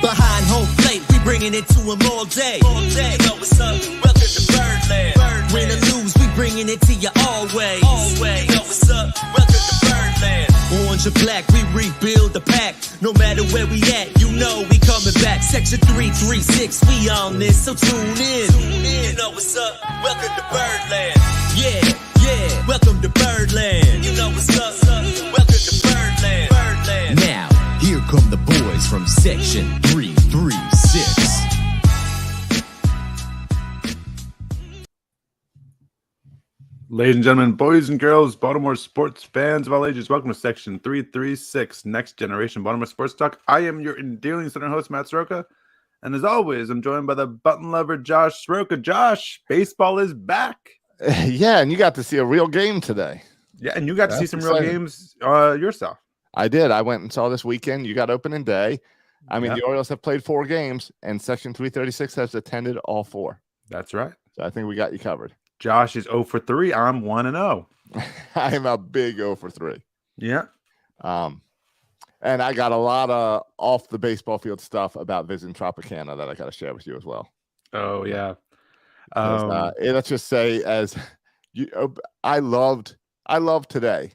Behind home plate, we bringing it to them all day. You know what's up? Welcome to Birdland. Win or lose, we bringing it to you always. You know what's up? Welcome to Birdland. Orange or black, we rebuild the pack. No matter where we at, you know we coming back. Section 336, we on this, so tune in. You know what's up? Welcome to Birdland. Yeah, welcome to Birdland. You know what's up? Welcome to Birdland. Now, here come the boys from Section 336. Ladies and gentlemen, boys and girls, Baltimore sports fans of all ages, welcome to Section 336, Next Generation Baltimore Sports Talk. I am your endearing center host, Matt Soroka, and as always, I'm joined by the button lover, Josh Soroka. Josh, baseball is back. Yeah, and you got to see a real game today. Yeah, and you got to see some real games yourself. I did. I went and saw this weekend. You got opening day. I mean, the Orioles have played 4 games, and Section 336 has attended all 4. That's right. So I think we got you covered. Josh is 0 for 3. I'm 1-0. I'm a big 0 for 3. Yeah. And I got a lot of off the baseball field stuff about visiting Tropicana that I got to share with you as well. Oh, yeah. Let's just say, as you, I loved today.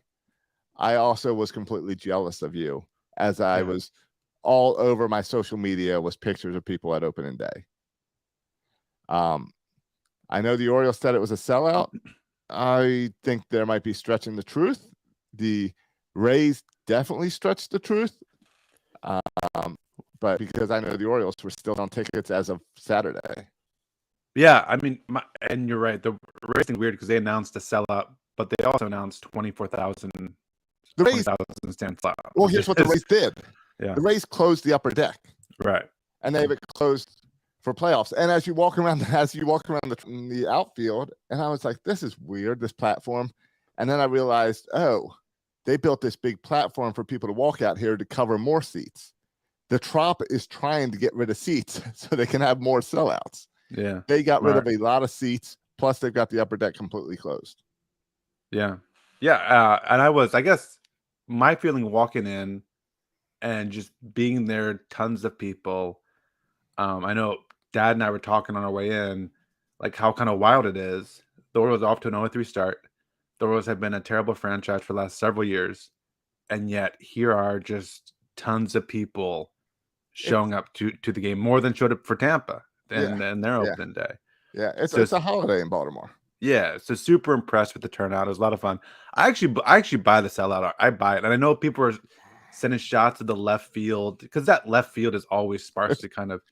I also was completely jealous of you, as I was all over my social media was pictures of people at opening day. I know the Orioles said it was a sellout. I think there might be stretching the truth. The Rays definitely stretched the truth. But because I know the Orioles were still on tickets as of Saturday. Yeah, I mean, and you're right. The Rays thing weird because they announced a sellout, but they also announced 24,000 stand flat. Well, here's what the Rays did. Yeah. The Rays closed the upper deck. Right. And they've closed for playoffs. And as you walk around the outfield, and I was like, this is weird, this platform. And then I realized, they built this big platform for people to walk out here to cover more seats. The Trop is trying to get rid of seats so they can have more sellouts. Yeah. They got rid of a lot of seats, plus they've got the upper deck completely closed. Yeah. Yeah. And I guess my feeling walking in and just being there, tons of people. I know Dad and I were talking on our way in, like how kind of wild it is. The Orioles off to an 0-3 start. The Orioles have been a terrible franchise for the last several years. And yet here are just tons of people showing up to the game, more than showed up for Tampa and their opening day. Yeah, it's a holiday in Baltimore. Yeah, so super impressed with the turnout. It was a lot of fun. I actually buy the sellout. I buy it. And I know people are sending shots to the left field because that left field is always sparsely kind of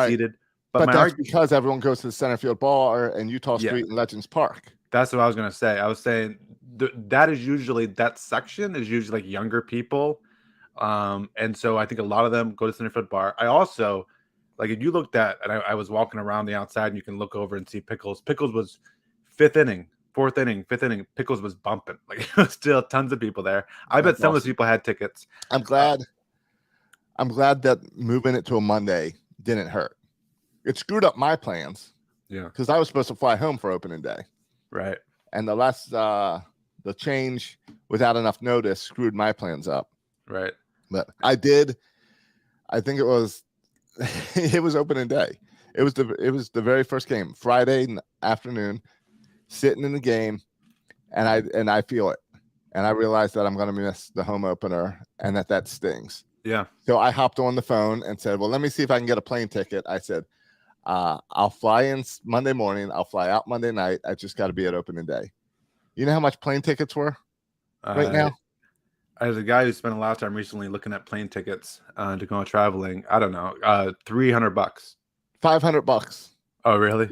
seated. But that's because everyone goes to the center field bar and Utah Street and Legends Park. That's what I was going to say. I was saying that section is usually like younger people. And so I think a lot of them go to center field bar. I also, like, if you looked at, and I was walking around the outside and you can look over and see Pickles. Pickles was 5th inning, 4th inning, 5th inning. Pickles was bumping. Like, it was still tons of people there. I bet some of those people had tickets. I'm glad that moving it to a Monday didn't hurt. It screwed up my plans. Yeah. Because I was supposed to fly home for opening day. Right. And the change without enough notice screwed my plans up. Right. But I think it was opening day. It was the very first game, Friday afternoon, sitting in the game, and I feel it. And I realized that I'm going to miss the home opener and that stings. Yeah. So I hopped on the phone and said, well, let me see if I can get a plane ticket. I said, I'll fly in Monday morning. I'll fly out Monday night. I just got to be at opening day. You know how much plane tickets were right now? As a guy who spent a lot of time recently looking at plane tickets to go traveling, I don't know, $300, $500. Oh, really?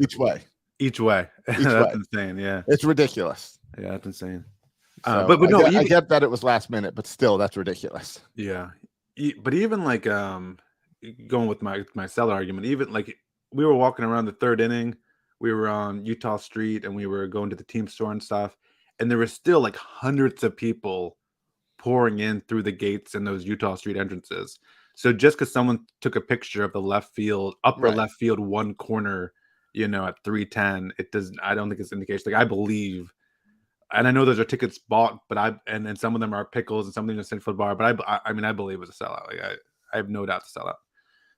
Each way. That's insane. Yeah, it's ridiculous. Yeah, that's insane. So but no, I get that it was last minute, but still, that's ridiculous. Yeah, but even like going with my seller argument, even like we were walking around the 3rd inning, we were on Utah Street, and we were going to the team store and stuff, and there were still like hundreds of people pouring in through the gates in those Utah Street entrances. So just because someone took a picture of the left field, left field, one corner, at 310, I don't think it's indication. Like, I believe, and I know those are tickets bought, but and some of them are Pickles and some of them are center field bar, but I believe it was a sellout. Like, I have no doubt to sell out.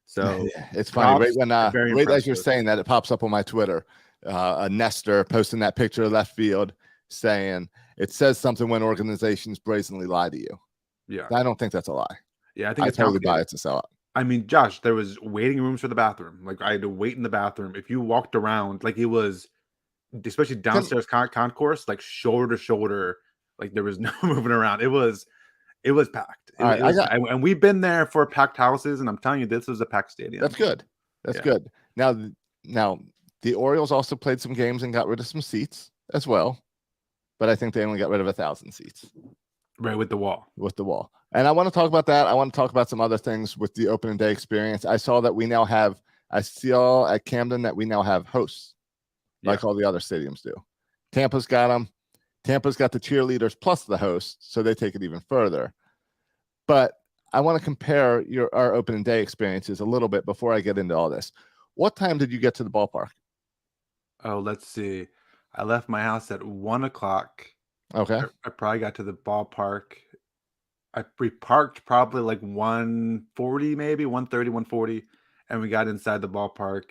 So It's funny. props, very Right as you're impressive. saying that, it pops up on my Twitter. A Nestor posting that picture of left field saying it says something when organizations brazenly lie to you. Yeah, I don't think that's a lie. yeah, I think I it's totally buy complicated. it's a sellout. I mean, Josh, there was waiting rooms for the bathroom. Like I had to wait in the bathroom. If you walked around, like it was, especially downstairs concourse, like shoulder to shoulder, like there was no moving around. It was packed. All right, And we've been there for packed houses, and I'm telling you, this was a packed stadium. That's good. That's good. Now the Orioles also played some games and got rid of some seats as well, but I think they only got rid of 1,000 seats. Right, with the wall. And I want to talk about that. I want to talk about some other things with the opening day experience. I saw at Camden that we now have hosts, like all the other stadiums do. Tampa's got them. Tampa's got the cheerleaders plus the hosts, so they take it even further. But I want to compare our opening day experiences a little bit before I get into all this. What time did you get to the ballpark? Oh, let's see. I left my house at 1:00. Okay. I probably got to the ballpark. We parked probably like 1:40, maybe 1:30, 1:40, and we got inside the ballpark.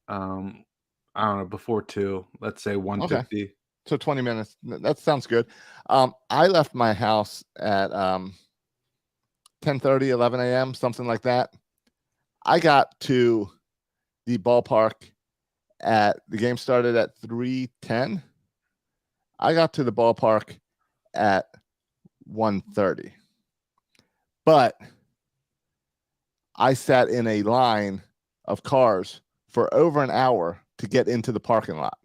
I don't know, before 2. Let's say 1:50. Okay. So 20 minutes. That sounds good. I left my house at 10:30, 11 a.m., something like that. I got to the ballpark the game started at 3:10. I got to the ballpark at 1:30. But I sat in a line of cars for over an hour to get into the parking lot.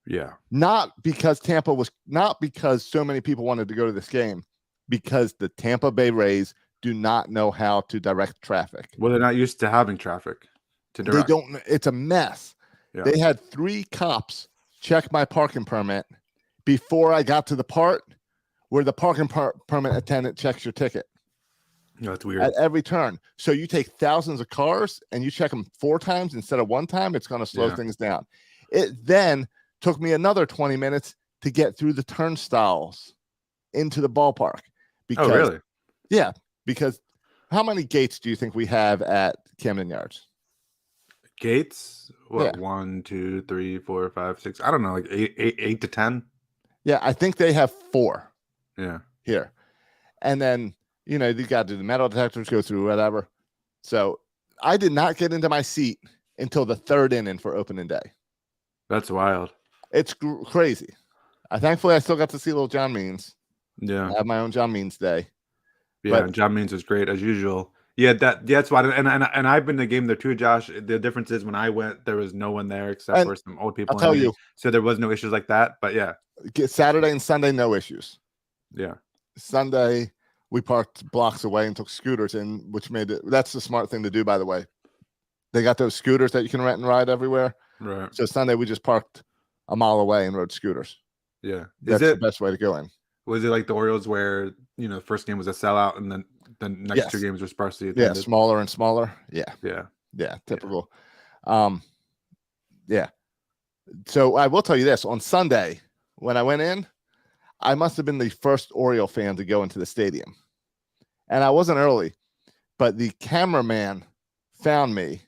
Yeah. Not because so many people wanted to go to this game, because the Tampa Bay Rays do not know how to direct traffic. Well, they're not used to having traffic to direct. They don't. It's a mess. Yeah. They had 3 cops check my parking permit before I got to the part where the parking permit attendant checks your ticket. No, that's weird. At every turn. So you take thousands of cars and you check them 4 times instead of 1 time, it's going to slow things down. It then took me another 20 minutes to get through the turnstiles into the ballpark. Because, oh, really? Yeah, because how many gates do you think we have at Camden Yards? Gates? What? Yeah. 1, 2, 3, 4, 5, 6. I don't know, like 8 to 10. Yeah, I think they have 4. Yeah. Here. And then, you got to do the metal detectors, go through whatever. So I did not get into my seat until the 3rd inning for opening day. That's wild. It's crazy. Thankfully, I still got to see little John Means. Yeah. I have my own John Means day. Yeah, and John Means was great as usual. Yeah, that's why. And I've been to the game there too, Josh. The difference is when I went, there was no one there except for some old people. I'll tell you. So there was no issues like that. But yeah. Saturday and Sunday, no issues. Yeah. Sunday, we parked blocks away and took scooters in, which made it. That's the smart thing to do, by the way. They got those scooters that you can rent and ride everywhere. Right. So Sunday, we just parked a mile away and rode scooters. Yeah. That's the best way to go in. Was it like the Orioles where, the first game was a sellout and then the next 2 games were sparsely attended? Yeah, smaller and smaller. Yeah. Yeah. Yeah, typical. Yeah. So I will tell you this. On Sunday, when I went in, I must have been the first Oriole fan to go into the stadium. And I wasn't early, but the cameraman found me.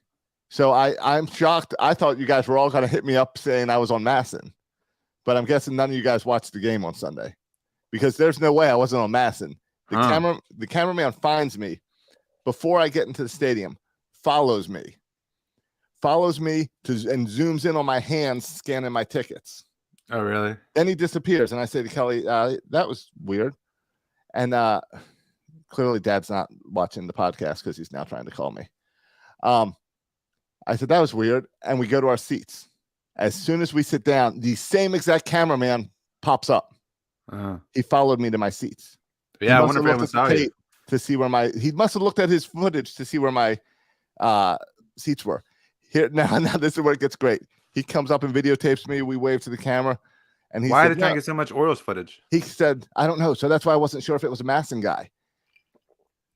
So I'm shocked. I thought you guys were all going to hit me up saying I was on Masson. But I'm guessing none of you guys watched the game on Sunday, because there's no way I wasn't on Masson. The cameraman finds me before I get into the stadium, follows me and zooms in on my hands scanning my tickets. Oh, really? Then he disappears, and I say to Kelly, that was weird. And clearly Dad's not watching the podcast because he's now trying to call me. I said, that was weird. And we go to our seats. As soon as we sit down, the same exact cameraman pops up. He followed me to my seats. Yeah, I wonder if anyone saw you. To see where he must have looked at his footage to see where my seats were. Here now this is where it gets great. He comes up and videotapes me. We wave to the camera, and why did I get so much Orioles footage? He said, I don't know. So that's why I wasn't sure if it was a Masson guy.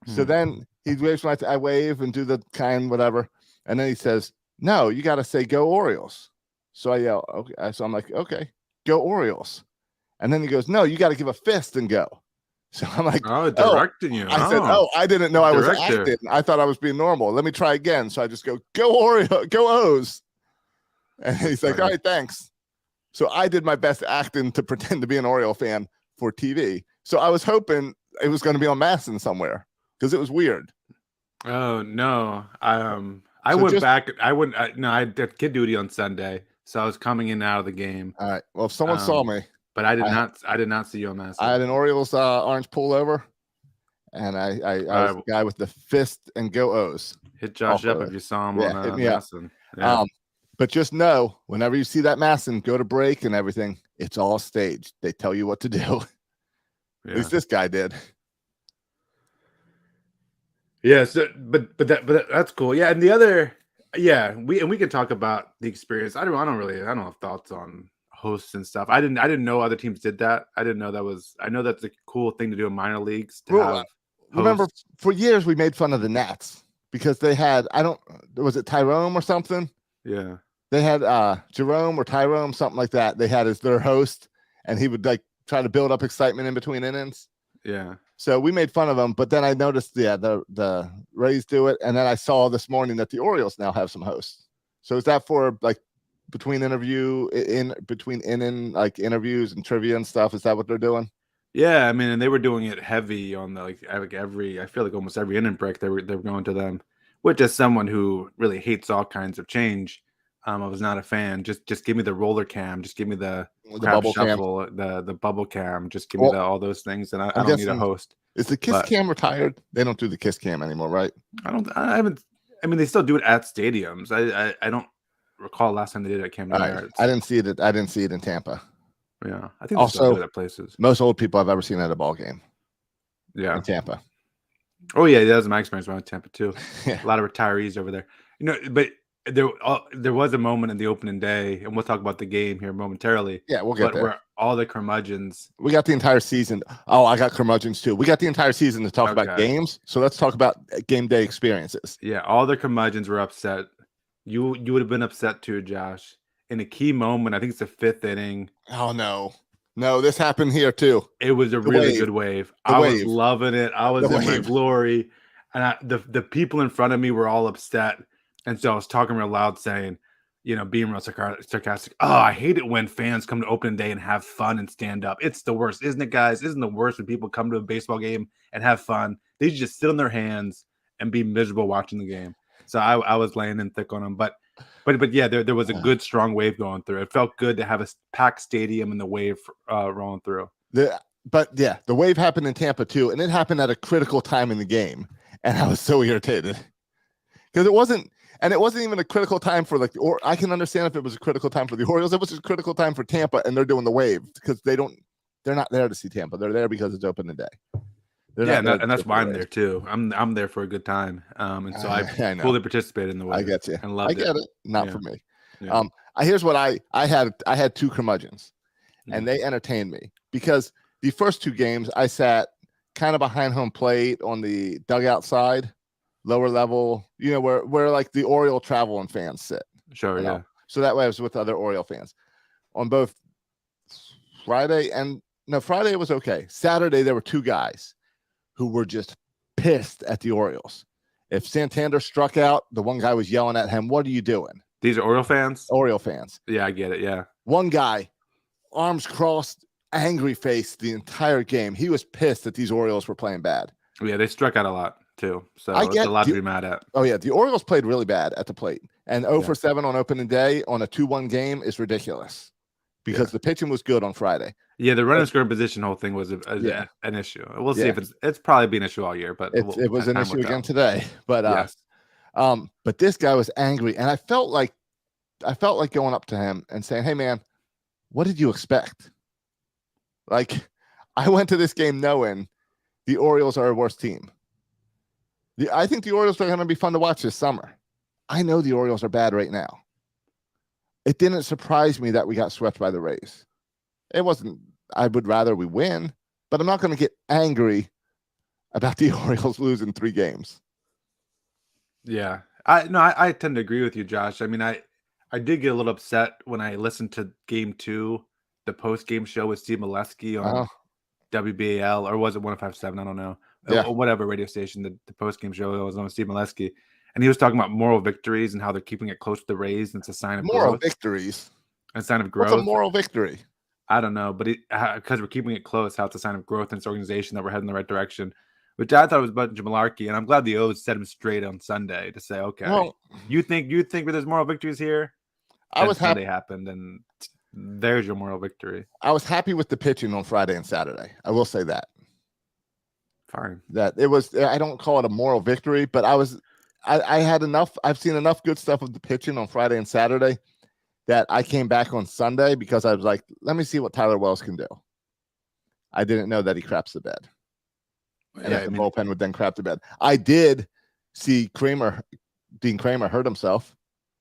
So then he waves when I wave and do the kind whatever, and then he says, "No, you got to say go Orioles." So I yell, "Okay." So I'm like, "Okay, go Orioles." And then he goes, "No, you got to give a fist and go." So I'm like, Oh, directing you. I said, I didn't know I was Director. acting. I thought I was being normal. Let me try again. So I just go Oreo, go O's. And he's like, all right, thanks. So I did my best acting to pretend to be an Oriole fan for TV. So I was hoping it was going to be on Masson somewhere because it was weird. Oh no. I So went just- back. I did kid duty on Sunday. So I was coming in and out of the game. All right. Well, if someone saw me, But I did not see you on Masson. I had an Orioles orange pullover, and I was the guy with the fist and go O's. Hit Josh up if you saw him on Masson. Yeah. But just know, whenever you see that Masson go to break and everything, it's all staged. They tell you what to do. At least this guy did. Yeah, so, but that's cool. Yeah, and the other, we can talk about the experience. I don't have thoughts on hosts and stuff. I didn't know other teams did that. I didn't know that was. I know that's a cool thing to do in minor leagues. Remember, for years we made fun of the Nats because they had was it Tyrone or something? Yeah, they had Jerome or Tyrone, something like that. They had as their host, and he would like try to build up excitement in between innings. Yeah. So we made fun of them, but then I noticed, the Rays do it, and then I saw this morning that the Orioles now have some hosts. So is that for like between interviews and trivia and stuff? Is that what they're doing? Yeah, I mean, and they were doing it heavy on the I feel like almost every inning break they were going to them, which as someone who really hates all kinds of change, I was not a fan. Just give me the roller cam, just give me the bubble shuffle, the bubble cam, just give me all those things, and I don't need a host. Is the Kiss Cam retired? They don't do the Kiss Cam anymore, right? I mean, they still do it at stadiums. I don't recall last time they did it at Camden Yards. I didn't see it in Tampa. Yeah, I think they still do it at places. Most old people I've ever seen at a ball game. Yeah, in Tampa. Oh yeah, that was my experience around Tampa too. A lot of retirees over there. But there was a moment in the opening day, and we'll talk about the game here momentarily. Yeah, we'll get there. Where all the curmudgeons. We got the entire season. Oh, I got curmudgeons too. We got the entire season to talk about games. So let's talk about game day experiences. Yeah, all the curmudgeons were upset. You would have been upset too, Josh. In a key moment, I think it's the 5th inning. Oh no, this happened here too. It was a really good wave. I was loving it. I was in my glory, and the people in front of me were all upset. And so I was talking real loud saying, being real sarcastic. Oh, I hate it when fans come to opening day and have fun and stand up. It's the worst, isn't it, guys? Isn't the worst when people come to a baseball game and have fun? They just sit on their hands and be miserable watching the game. So I was laying in thick on them. But yeah, there was a good, strong wave going through. It felt good to have a packed stadium and the wave rolling through. The wave happened in Tampa too, and it happened at a critical time in the game. And I was so irritated because it wasn't even a critical time for I can understand if it was a critical time for the Orioles. It was a critical time for Tampa, and they're doing the wave because they're not there to see Tampa. They're there because it's opening day. And that's why I'm there too. I'm there for a good time, and so I fully participated in the wave. I get you. And loved I get it. Not for me. Yeah. Here's what I had 2 curmudgeons, and they entertained me because the first 2 games I sat kind of behind home plate on the dugout side, lower level, where like the Oriole travel and fans sit. Sure, yeah. So that way I was with other Oriole fans on both Friday it was okay. Saturday there were 2 guys who were just pissed at the Orioles. If Santander struck out, the one guy was yelling at him, "What are you doing?" These are Oriole fans? Oriole fans. Yeah, I get it, yeah. One guy, arms crossed, angry face the entire game. He was pissed that these Orioles were playing bad. Yeah, they struck out a lot too. So it's a lot to be mad at. Oh, yeah. The Orioles played really bad at the plate. And 0 for 7 on opening day on a 2-1 game is ridiculous because the pitching was good on Friday. Yeah, the running scoring position whole thing was an issue. We'll see if it's probably been an issue all year, but it was an issue again today. But but this guy was angry, and I felt like going up to him and saying, "Hey, man, what did you expect?" Like, I went to this game knowing the Orioles are a worse team. I think the Orioles are going to be fun to watch this summer. I know the Orioles are bad right now. It didn't surprise me that we got swept by the Rays. It wasn't. I would rather we win, but I'm not going to get angry about the Orioles losing 3 games. Yeah, I tend to agree with you, Josh. I mean, I did get a little upset when I listened to Game 2, the post-game show with Steve Molesky WBAL, or was it 105.7? I don't know. Yeah. Or whatever radio station, the post game show was on with Steve Molesky, and he was talking about moral victories and how they're keeping it close to the Rays, and it's a sign of Moral growth. victories. A sign of What's a growth. moral victory? I don't know, but because we're keeping it close, how it's a sign of growth in this organization that we're heading in the right direction, which I thought was a bunch of malarkey. And I'm glad the O's set him straight on Sunday to say, okay, Well, you think there's moral victories here? I was Sunday happy. happened, and there's your moral victory. I was happy with the pitching on Friday and Saturday. I will say that. Fine. That it was. I don't call it a moral victory, but I had enough. I've seen enough good stuff of the pitching on Friday and Saturday that I came back on Sunday because I was like, let me see what Tyler Wells can do. I didn't know that he craps the bed. And Yeah, that the bullpen would then crap the bed. I did see Dean Kramer hurt himself.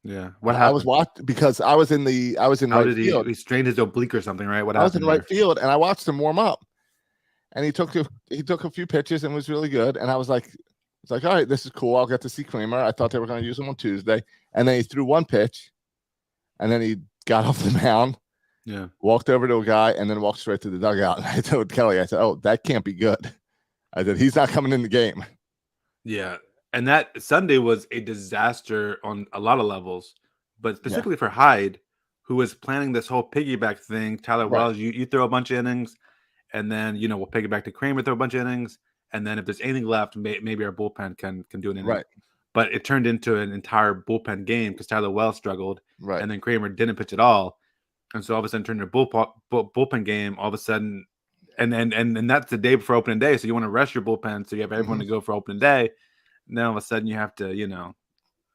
Yeah. What I happened? was watching because I was in How right did field. he strained his oblique or something, right? What I was happened in right there? field and I watched him warm up. And he took a few pitches and was really good. And I was like, it's like, all right, this is cool. I'll get to see Kramer. I thought they were going to use him on Tuesday. And then he threw one pitch and then he got off the mound, Yeah. walked over to a guy, and then walked straight to the dugout. And I told Kelly, I said, oh, that can't be good. I said, he's not coming in the game. Yeah. And that Sunday was a disaster on a lot of levels, but specifically for Hyde, who was planning this whole piggyback thing. Tyler Right. Wells, you throw a bunch of innings, and then we'll piggyback to Kramer, throw a bunch of innings, and then if there's anything left, maybe our bullpen can do an inning. Right. But it turned into an entire bullpen game because Tyler Wells struggled, Right. and then Kramer didn't pitch at all, and so all of a sudden turned into a bullpen game. All of a sudden, and that's the day before opening day, so you want to rest your bullpen, so you have everyone to go for opening day. And then all of a sudden you have to,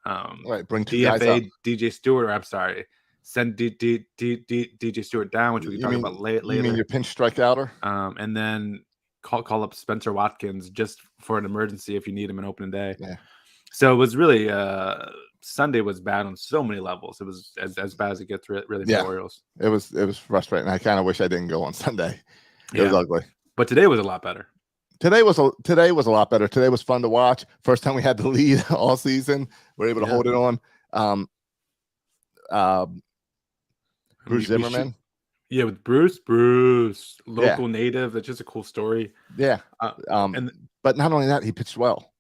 Right. Bring two guys up. DFA DJ Stewart, or I'm sorry, send DJ Stewart down, which we can talk about later. You mean your pinch strikeouter? And then call up Spencer Watkins just for an emergency if you need him in opening day. Yeah. So it was really Sunday was bad on so many levels. It was as bad as it gets really for the Orioles. It was frustrating. I kind of wish I didn't go on Sunday. It was ugly. But today was a lot better. Today was a lot better. Today was fun to watch. First time we had the lead all season. We're able to hold it on. Bruce Zimmerman. Yeah, with Bruce, local native. That's just a cool story. Yeah. But not only that, he pitched well.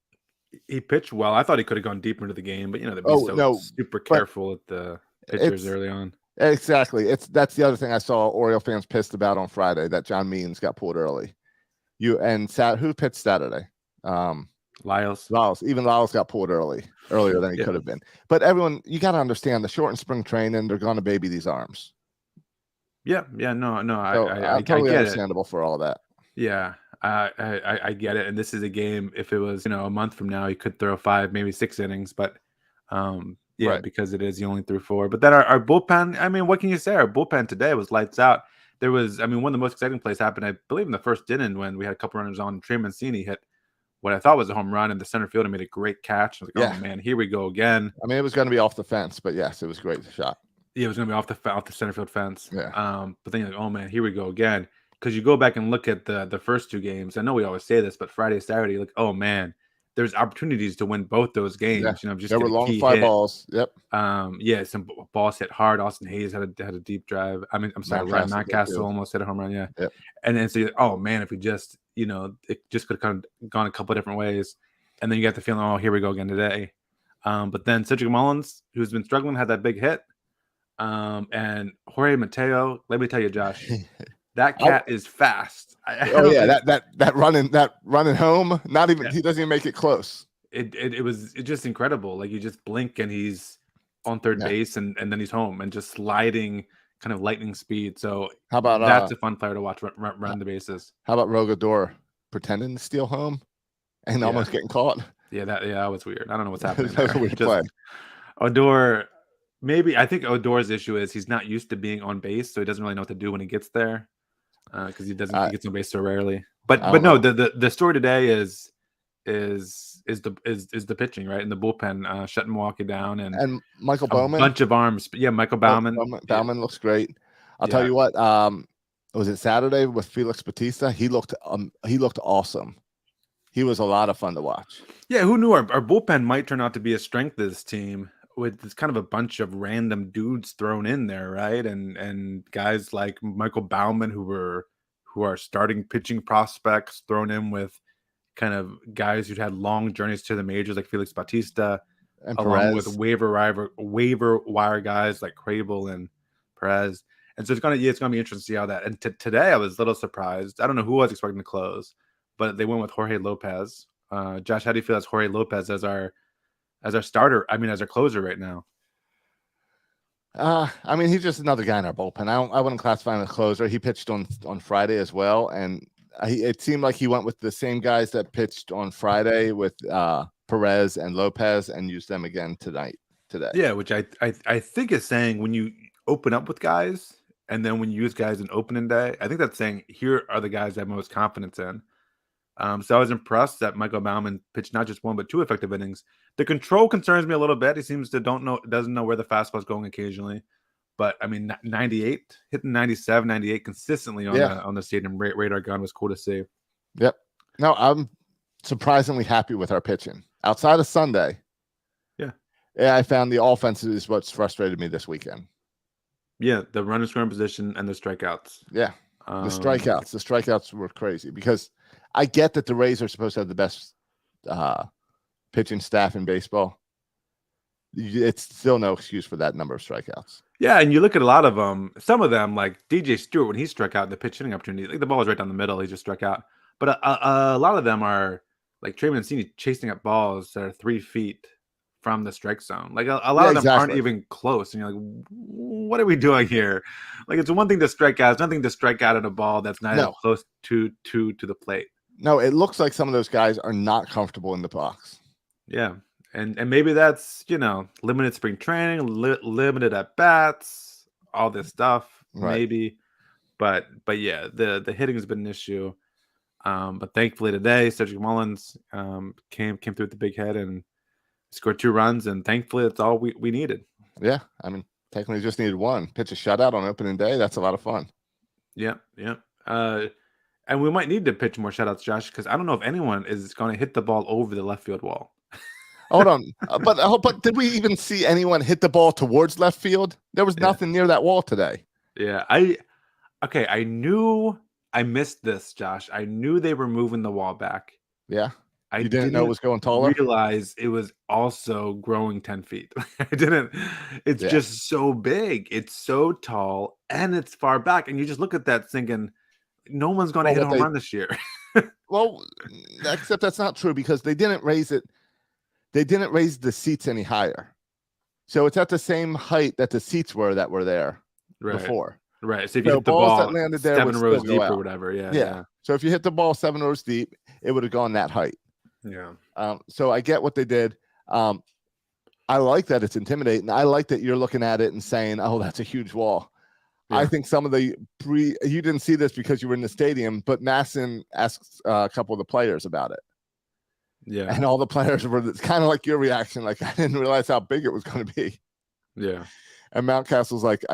He pitched well. I thought he could have gone deeper into the game, but they'd be super careful at the pitchers early on. Exactly. That's the other thing I saw Oriole fans pissed about on Friday, that John Means got pulled early. Who pitched Saturday? Lyles. Even Lyles got pulled earlier than he could have been. But everyone, you got to understand the short and spring training, they're going to baby these arms. No, So I totally get understandable for all that. Yeah, I get it. And this is a game. If it was a month from now, he could throw 5, maybe 6 innings. But because it is, he only threw 4. But then our bullpen. I mean, what can you say? Our bullpen today was lights out. There was, one of the most exciting plays happened, I believe, in the first inning when we had a couple runners on. Trey Mancini hit what I thought was a home run in the center field and made a great catch. I was like, oh man, here we go again. I mean, it was going to be off the fence, but yes, it was a great shot. Yeah, it was going to be off the center field fence. Yeah. But then you're like, oh man, here we go again. Because you go back and look at the first 2 games. I know we always say this, but Friday, Saturday, like, oh man, there's opportunities to win both those games. Yeah. Just there were long fly balls. Yep. Some balls hit hard. Austin Hayes had a deep drive. I mean, I'm sorry, Matt Castle almost hit a home run. Yeah. Yep. And then so you're like, oh man, if we just it just could have kind of gone a couple of different ways. And then you got the feeling, oh, here we go again today. But then Cedric Mullins, who's been struggling, had that big hit. And Jorge Mateo, let me tell you, Josh, that cat is fast. That running home. Not even he doesn't even make it close. It was just incredible. Like you just blink and he's on third base, and then he's home and just sliding, kind of lightning speed. So how about that's a fun player to watch run the bases. How about Rogador pretending to steal home and almost getting caught? Yeah, that was weird. I don't know what's happening. That was a weird play. Odor. Maybe I think Odor's issue is he's not used to being on base, so he doesn't really know what to do when he gets there, because he gets on base so rarely. But no, the story today is the pitching, right? And the bullpen shutting Milwaukee down, and Michael Bowman, a bunch of arms. Yeah, Michael Baumann. Baumann looks great. I'll tell you what. Was it Saturday with Felix Bautista? He looked awesome. He was a lot of fun to watch. Yeah, who knew our bullpen might turn out to be a strength of this team, with this kind of a bunch of random dudes thrown in there, right? And guys like Michael Baumann who who are starting pitching prospects thrown in with kind of guys who'd had long journeys to the majors like Felix Bautista, And along with Perez. waiver wire guys like Crable and Perez. And so it's gonna be interesting to see how that. And today I was a little surprised. I don't know who I was expecting to close, but they went with Jorge Lopez. Josh, how do you feel as Jorge Lopez as our starter? I mean, as our closer right now? I mean, he's just another guy in our bullpen. I wouldn't classify him as a closer. He pitched on Friday as well, and it seemed like he went with the same guys that pitched on Friday with Perez and Lopez, and used them again today. Yeah, which I think is saying when you open up with guys and then when you use guys in opening day, I think that's saying here are the guys I have most confidence in. So I was impressed that Michael Baumann pitched not just 1 but 2 effective innings. The control concerns me a little bit. He seems to doesn't know where the fastball's going occasionally. But I mean, 98, hitting 97, 98 consistently on the stadium radar gun was cool to see. Yep. No, I'm surprisingly happy with our pitching outside of Sunday. Yeah, I found the offense is what's frustrated me this weekend. Yeah, the running scoring position and the strikeouts. Yeah, the strikeouts were crazy because I get that the Rays are supposed to have the best pitching staff in baseball. It's still no excuse for that number of strikeouts. Yeah, and you look at a lot of them. Some of them, like DJ Stewart, when he struck out in the pitch hitting opportunity, like the ball was right down the middle. He just struck out. But a lot of them are like Trey Mancini chasing up balls that are 3 feet from the strike zone. Like a lot of them aren't even close. And you're like, what are we doing here? Like it's one thing to strike out. It's nothing to strike out at a ball that's not even close to the plate. No, it looks like some of those guys are not comfortable in the box. Yeah. And maybe that's, limited spring training, limited at bats, all this stuff, maybe. But yeah, the hitting has been an issue. But thankfully today, Cedric Mullins came through with the big hit and scored 2 runs, and thankfully that's all we needed. Yeah, I mean, technically just needed 1. Pitch a shutout on opening day. That's a lot of fun. Yeah. And we might need to pitch more shutouts, Josh, because I don't know if anyone is going to hit the ball over the left field wall. Hold on, but did we even see anyone hit the ball towards left field? There was nothing near that wall today. Yeah, I knew I missed this, Josh. I knew they were moving the wall back. Yeah. You didn't know it was going taller? Realize it was also growing 10 feet. I didn't. It's just so big. It's so tall and it's far back. And you just look at that thinking, no one's going to hit a home run this year. Well, except that's not true because they didn't raise it. They didn't raise the seats any higher. So it's at the same height that the seats were that were there before. Right. So if you hit the ball that landed there 7 rows deep or whatever. Yeah. So if you hit the ball 7 rows deep, it would have gone that height. Yeah. So I get what they did. I like that it's intimidating. I like that you're looking at it and saying, "Oh, that's a huge wall." Yeah. I think some of you didn't see this because you were in the stadium, but Masson asked a couple of the players about it. Yeah. And all the players were kind of like your reaction, like I didn't realize how big it was going to be. Yeah. And Mountcastle's like,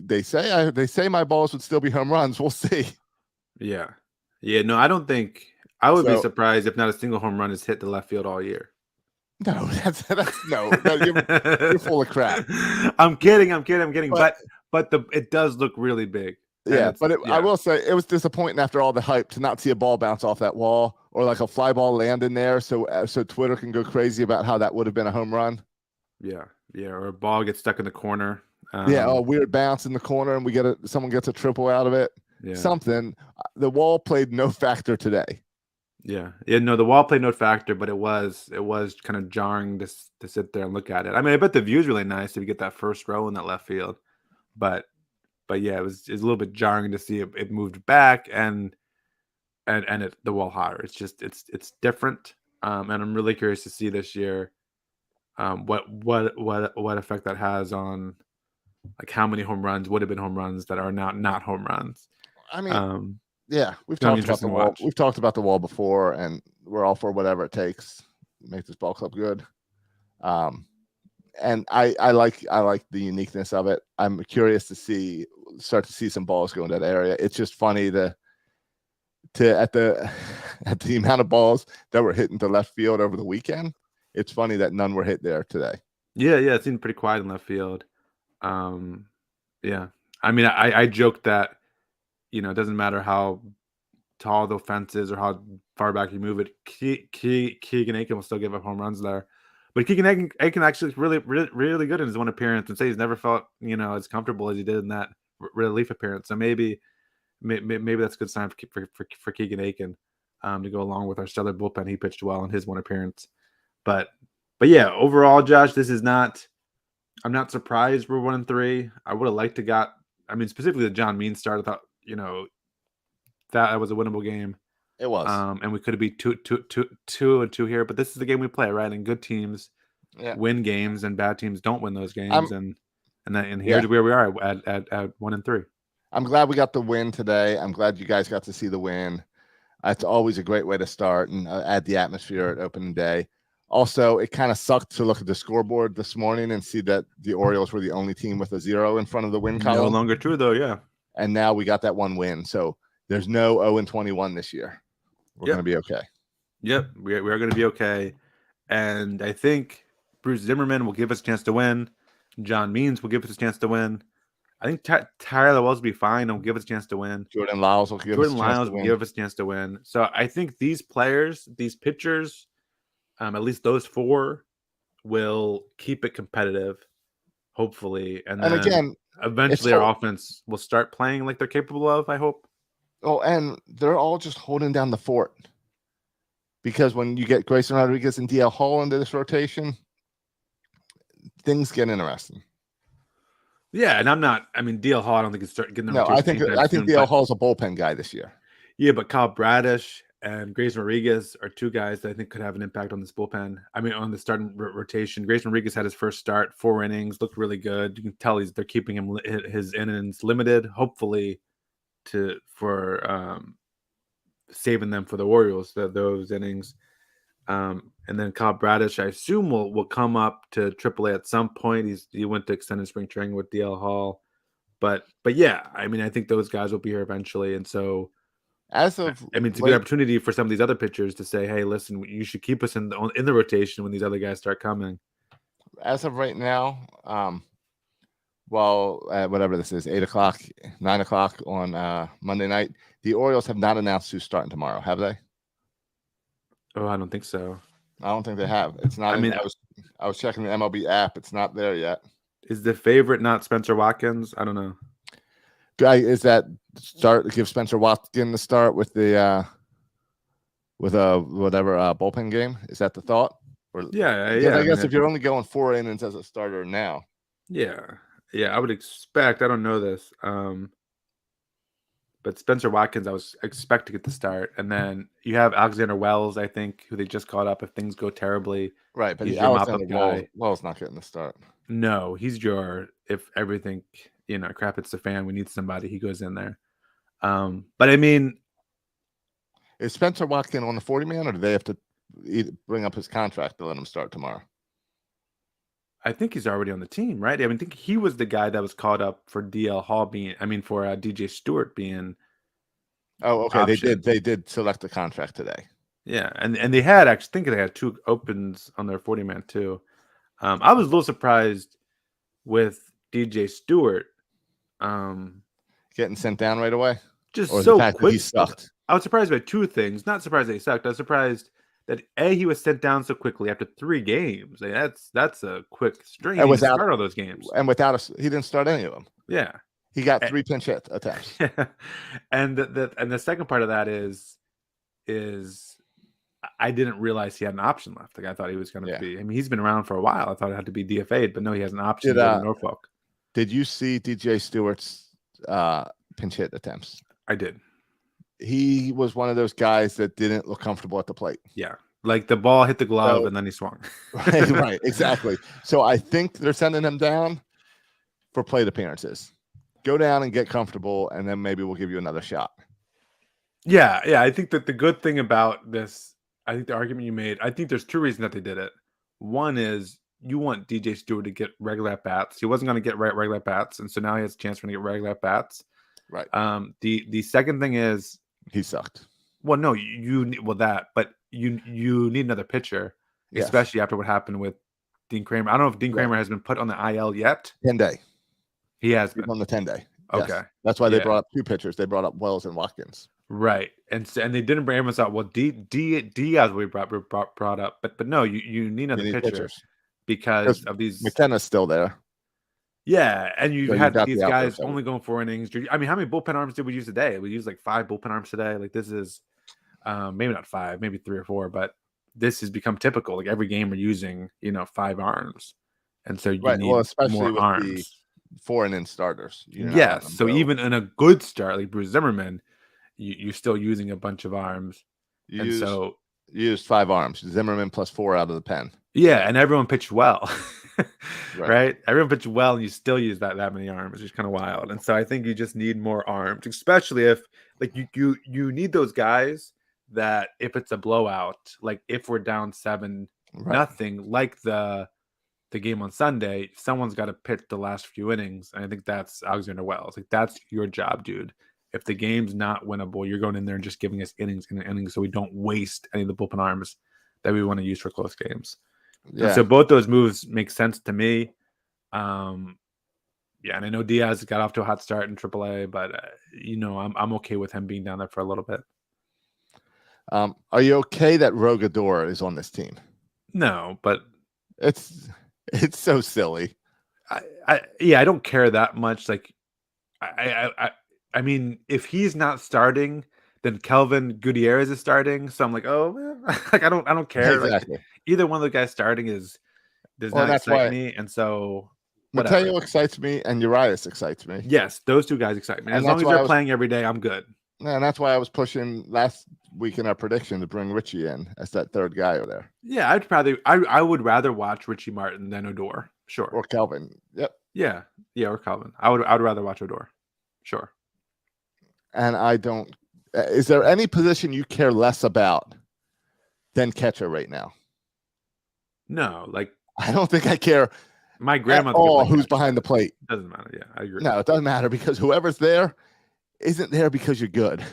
they say my balls would still be home runs. We'll see. Yeah. Yeah. No, I don't think. I would be surprised if not a single home run is hit the left field all year. No, that's no. You're full of crap. I'm kidding. But it does look really big. Yeah, but I will say it was disappointing after all the hype to not see a ball bounce off that wall or like a fly ball land in there. So Twitter can go crazy about how that would have been a home run. Yeah, or a ball gets stuck in the corner. A weird bounce in the corner and someone gets a triple out of it. Yeah. Something. The wall played no factor today. Yeah. No, the wall played no factor, but it was kind of jarring to sit there and look at it. I mean, I bet the view is really nice if you get that first row in that left field, but yeah, it was a little bit jarring to see it moved back and the wall higher. It's just it's different, and I'm really curious to see this year what effect that has on like how many home runs would have been home runs that are now not home runs. I mean. Yeah, we've talked about the wall. We've talked about the wall before, and we're all for whatever it takes to make this ball club good. And I like the uniqueness of it. I'm curious to start to see some balls go in that area. It's just funny at the amount of balls that were hit into left field over the weekend. It's funny that none were hit there today. Yeah, it seemed pretty quiet in left field. Yeah, I mean, I joked that. It doesn't matter how tall the fence is or how far back you move it, Keegan Aiken will still give up home runs there. But Keegan Aiken actually is really good in his one appearance, and say he's never felt as comfortable as he did in that relief appearance. So maybe that's a good sign for Keegan Aiken to go along with our stellar bullpen. He pitched well in his one appearance, but yeah, overall, Josh, this is not. I'm not surprised we're 1-3. I would have liked to got. I mean, specifically the John Means start. I thought that was a winnable game. It was, and we could have been 2-2 here. But this is the game we play, right? And good teams win games, and bad teams don't win those games. And here's where we are at 1-3. I'm glad we got the win today. I'm glad you guys got to see the win. It's always a great way to start and add the atmosphere at opening day. Also, it kind of sucked to look at the scoreboard this morning and see that the Orioles were the only team with a 0 in front of the win column. No longer true, though, yeah. And now we got that one win. So there's no 0-21 this year. We're going to be okay. Yep, we are going to be okay. And I think Bruce Zimmerman will give us a chance to win. John Means will give us a chance to win. I think Tyler Wells will be fine and will give us a chance to win. Jordan Lyles will give us a chance to win. So I think these players, these pitchers, at least those 4 will keep it competitive, hopefully. And then again, eventually our offense will start playing like they're capable of, I hope. Oh, and they're all just holding down the fort. Because when you get Grayson Rodriguez and DL Hall into this rotation, things get interesting. Yeah, and DL Hall, I don't think it's getting the rotation. I think DL Hall's a bullpen guy this year. Yeah, but Kyle Bradish and Grayson Rodriguez are 2 guys that I think could have an impact on this bullpen. I mean, on the starting rotation. Grayson Rodriguez had his first start, 4 innings, looked really good. You can tell they're keeping his innings limited, hopefully for saving them for the Orioles, those innings. And then Kyle Bradish, I assume, will come up to AAA at some point. He went to extended spring training with DL Hall. But yeah, I mean, I think those guys will be here eventually. And so it's a good opportunity for some of these other pitchers to say, hey, listen, you should keep us in the rotation when these other guys start coming. As of right now, whatever this is, 8 o'clock, 9 o'clock on Monday night, the Orioles have not announced who's starting tomorrow, have they? Oh, I don't think so. I don't think they have. It's not. I was checking the MLB app. It's not there yet. Is the favorite not Spencer Watkins? I don't know. Is that give Spencer Watkins the start with the bullpen game? Is that the thought? Yeah. I guess if you're only going 4 innings as a starter now. Yeah, I would expect. I don't know this, but Spencer Watkins, I was expecting at the start, and then you have Alexander Wells, I think, who they just called up if things go terribly. Right, but Alexander Wells not getting the start. No, he's if everything crap hits the fan, we need somebody. He goes in there. But I mean, is Spencer Watkins on the 40-man, or do they have to bring up his contract to let him start tomorrow? I think he's already on the team, right? I mean, I think he was the guy that was called up for DL Hall for DJ Stewart being. Oh, okay. Option. They did select the contract today. Yeah, and they had they had 2 opens on their 40-man too. I was a little surprised with DJ Stewart getting sent down right away. Just so quick. He sucked. I was surprised by 2 things. Not surprised that he sucked. I was surprised that he was sent down so quickly after 3 games. That's a quick string. And without start all those games, and he didn't start any of them. Yeah, he got 3 pinch hit attempts. And the second part of that is I didn't realize he had an option left. Like I thought he was going to be. I mean, he's been around for a while. I thought it had to be DFA'd, but no, he has an option to go to Norfolk. Did you see DJ Stewart's pinch hit attempts? I did. He was one of those guys that didn't look comfortable at the plate. Yeah. Like the ball hit the glove and then he swung. right, exactly. So I think they're sending him down for plate appearances. Go down and get comfortable, and then maybe we'll give you another shot. Yeah. I think that the good thing about this, I think the argument you made, I think there's 2 reasons that they did it. One is you want DJ Stewart to get regular at-bats. He wasn't going to get regular at-bats, and so now he has a chance for him to get regular at-bats. Right. The second thing is he sucked. Well, no, but you need another pitcher, especially after what happened with Dean Kramer. I don't know if Dean Kramer has been put on the IL yet. 10-day. He has been on the 10-day. Okay, yes. That's why they brought up 2 pitchers. They brought up Wells and Watkins. Right, and they didn't bring everyone out. Well, Diaz we brought up, but no, you need You another need pitcher pitchers because because of these. McKenna's still there. Yeah, and you've So you've had got these the outfield guys covered. only going 4 innings. I mean, how many bullpen arms did we use today? We used like 5 bullpen arms today. Like this is maybe not 5, maybe 3 or 4, but this has become typical. Like every game we're using, 5 arms, and so you Right. need Well, especially more with the arms. 4-inning starters. You're not Yes, letting them so go. even in a good start like Bruce Zimmerman, you're still using a bunch of arms, You and used, so you used 5 arms. Zimmerman plus 4 out of the pen. yeah, and everyone pitched well, Right. right? Everyone pitched well, and you still use that many arms, which is kind of wild. And so I think you just need more arms, especially if like you need those guys that if it's a blowout, like if we're down 7-0, like the game on Sunday, someone's got to pitch the last few innings. And I think that's Alexander Wells. Like that's your job, dude. If the game's not winnable, you're going in there and just giving us innings and innings so we don't waste any of the bullpen arms that we want to use for close games. Yeah. And so both those moves make sense to me. Yeah, and I know Diaz got off to a hot start in AAA, but I'm okay with him being down there for a little bit. Are you okay that Rogador is on this team? No, but it's so silly. I don't care that much. Like, I mean, if he's not starting, then Kelvin Gutierrez is starting. So I'm like, oh man, like I don't care. Exactly. Like, either one of the guys starting does not excite me, and so whatever. Mateo excites me, and Urias excites me. Yes, those two guys excite me. And as long as they're playing every day, I'm good. And that's why I was pushing last week in our prediction to bring Richie in as that third guy over there. Yeah, I would rather watch Richie Martin than Odor. Sure. Or Kelvin. Yep. Yeah, or Kelvin. I would rather watch Odor. Sure. And I don't. Is there any position you care less about than catcher right now? No, like I don't think I care. My grandmother. Who's behind the plate? Doesn't matter. Yeah, I agree. No, it doesn't matter because whoever's there isn't there because you're good.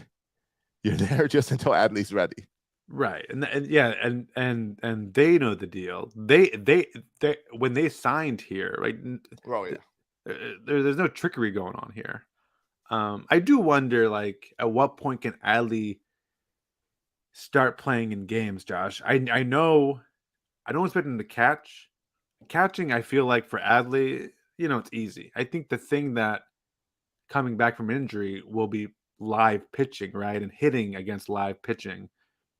You're there just until Adley's ready. Right, and they know the deal. They when they signed here, right? Oh yeah. There's no trickery going on here. I do wonder, like, at what point can Adley start playing in games, Josh? I know I don't expect him to catch. Catching, I feel like for Adley, it's easy. I think the thing that coming back from injury will be live pitching, right? And hitting against live pitching.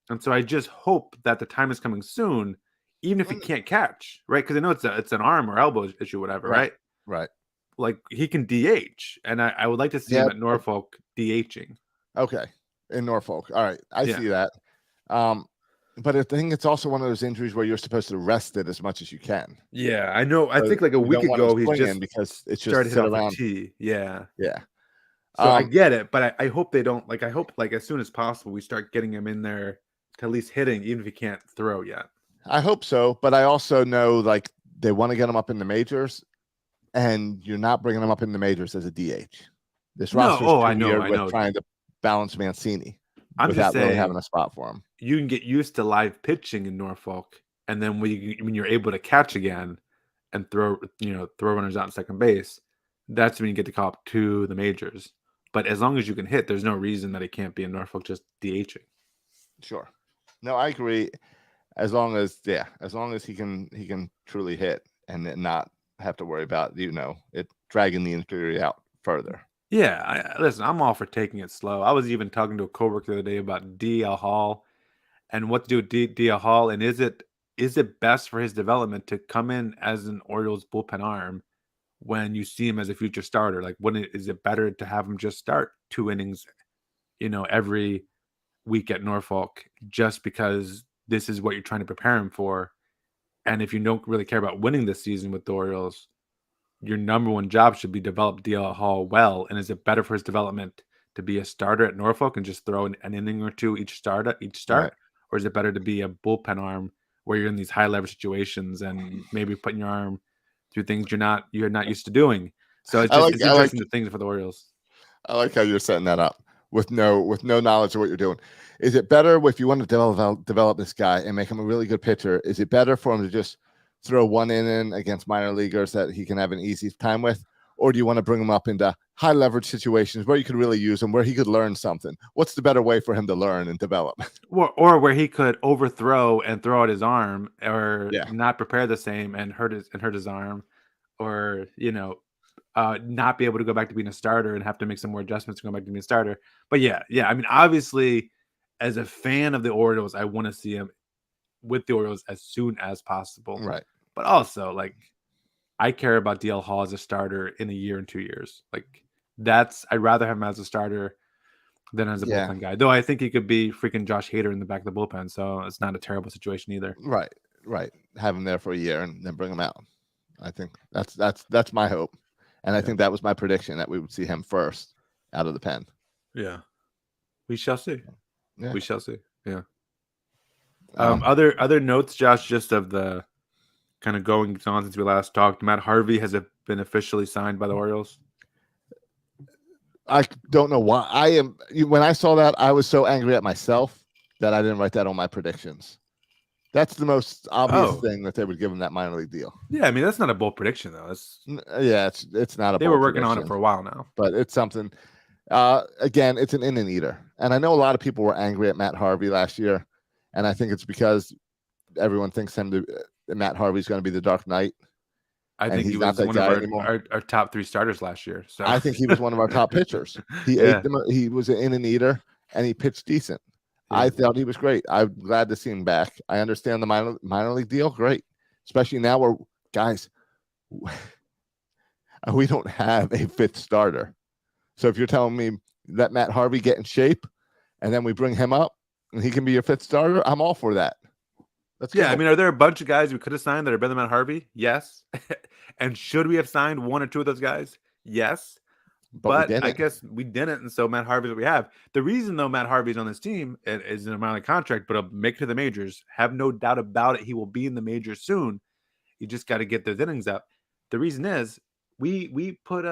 And so I just hope that the time is coming soon, even if he can't catch, right? Because I know it's an arm or elbow issue, whatever, right? Right. Like he can DH, and I would like to see him at Norfolk DHing. Okay, in Norfolk. All right, I see that. But I think it's also one of those injuries where you're supposed to rest it as much as you can. Yeah, I know. I think like a week ago he's just because it's just started hitting off a tee. Yeah. So I get it, but I hope they don't. Like I hope like as soon as possible we start getting him in there to at least hitting, even if he can't throw yet. I hope so, but I also know like they want to get him up in the majors, and you're not bringing him up in the majors as a DH. This roster's I know. Trying to balance Mancini without really having a spot for him. You can get used to live pitching in Norfolk, and then when you're able to catch again and throw runners out in second base, that's when you get to call up to the majors. But as long as you can hit, there's no reason that it can't be in Norfolk just DHing. Sure. No, I agree. As long as he can truly hit and not have to worry about it dragging the injury out further. Yeah, listen, I'm all for taking it slow. I was even talking to a coworker the other day about DL Hall and what to do with DL Hall, and is it best for his development to come in as an Orioles bullpen arm when you see him as a future starter? Like, is it better to have him just start 2 innings, every week at Norfolk, just because this is what you're trying to prepare him for? And if you don't really care about winning this season with the Orioles, your number one job should be develop DL Hall well. And is it better for his development to be a starter at Norfolk and just throw an inning or two each start? Right. Or is it better to be a bullpen arm where you're in these high leverage situations and maybe putting your arm through things you're not used to doing? So it's just it's interesting the things for the Orioles. I like how you're setting that up with no knowledge of what you're doing. Is it better if you want to develop this guy and make him a really good pitcher? Is it better for him to just throw 1 inning against minor leaguers that he can have an easy time with? Or do you want to bring him up into high leverage situations where you could really use him, where he could learn something. What's the better way for him to learn and develop? Or where he could overthrow and throw out his arm, or Yeah. not prepare the same and hurt his arm, or not be able to go back to being a starter and have to make some more adjustments to go back to being a starter. But yeah. I mean, obviously, as a fan of the Orioles, I want to see him with the Orioles as soon as possible. Right. But also, like, I care about DL Hall as a starter in a year and 2 years. Like, I'd rather have him as a starter than as a bullpen guy. Though I think he could be freaking Josh Hader in the back of the bullpen, so it's not a terrible situation either. Right. Have him there for a year and then bring him out. I think that's my hope. And I think that was my prediction, that we would see him first out of the pen. Yeah. We shall see. Yeah. We shall see. Yeah. Other notes, Josh, just of the kind of going on since we last talked. Matt Harvey has been officially signed by the Orioles. I don't know why. When I saw that, I was so angry at myself that I didn't write that on my predictions. That's the most obvious thing, that they would give him that minor league deal. Yeah, I mean, that's not a bold prediction though. It's not a. They were working on it for a while now, but it's something. Again, it's an in and eater, and I know a lot of people were angry at Matt Harvey last year, and I think it's because everyone thinks Matt Harvey's going to be the Dark Knight. I think he was one of our top 3 starters last year. So I think he was one of our top pitchers. He ate them. He was an in and eater, and he pitched decent. Yeah. I thought he was great. I'm glad to see him back. I understand the minor league deal. Great. Especially now where, guys, we don't have a 5th starter. So if you're telling me let Matt Harvey get in shape and then we bring him up and he can be your 5th starter, I'm all for that. Let's go. I mean, are there a bunch of guys we could have signed that are better than Matt Harvey? Yes. And should we have signed 1 or 2 of those guys? Yes. But I guess we didn't, and so Matt Harvey's what we have. The reason, though, Matt Harvey's on this team is in a minor league contract, but he'll make it to the majors. Have no doubt about it. He will be in the majors soon. You just got to get those innings up. The reason is we put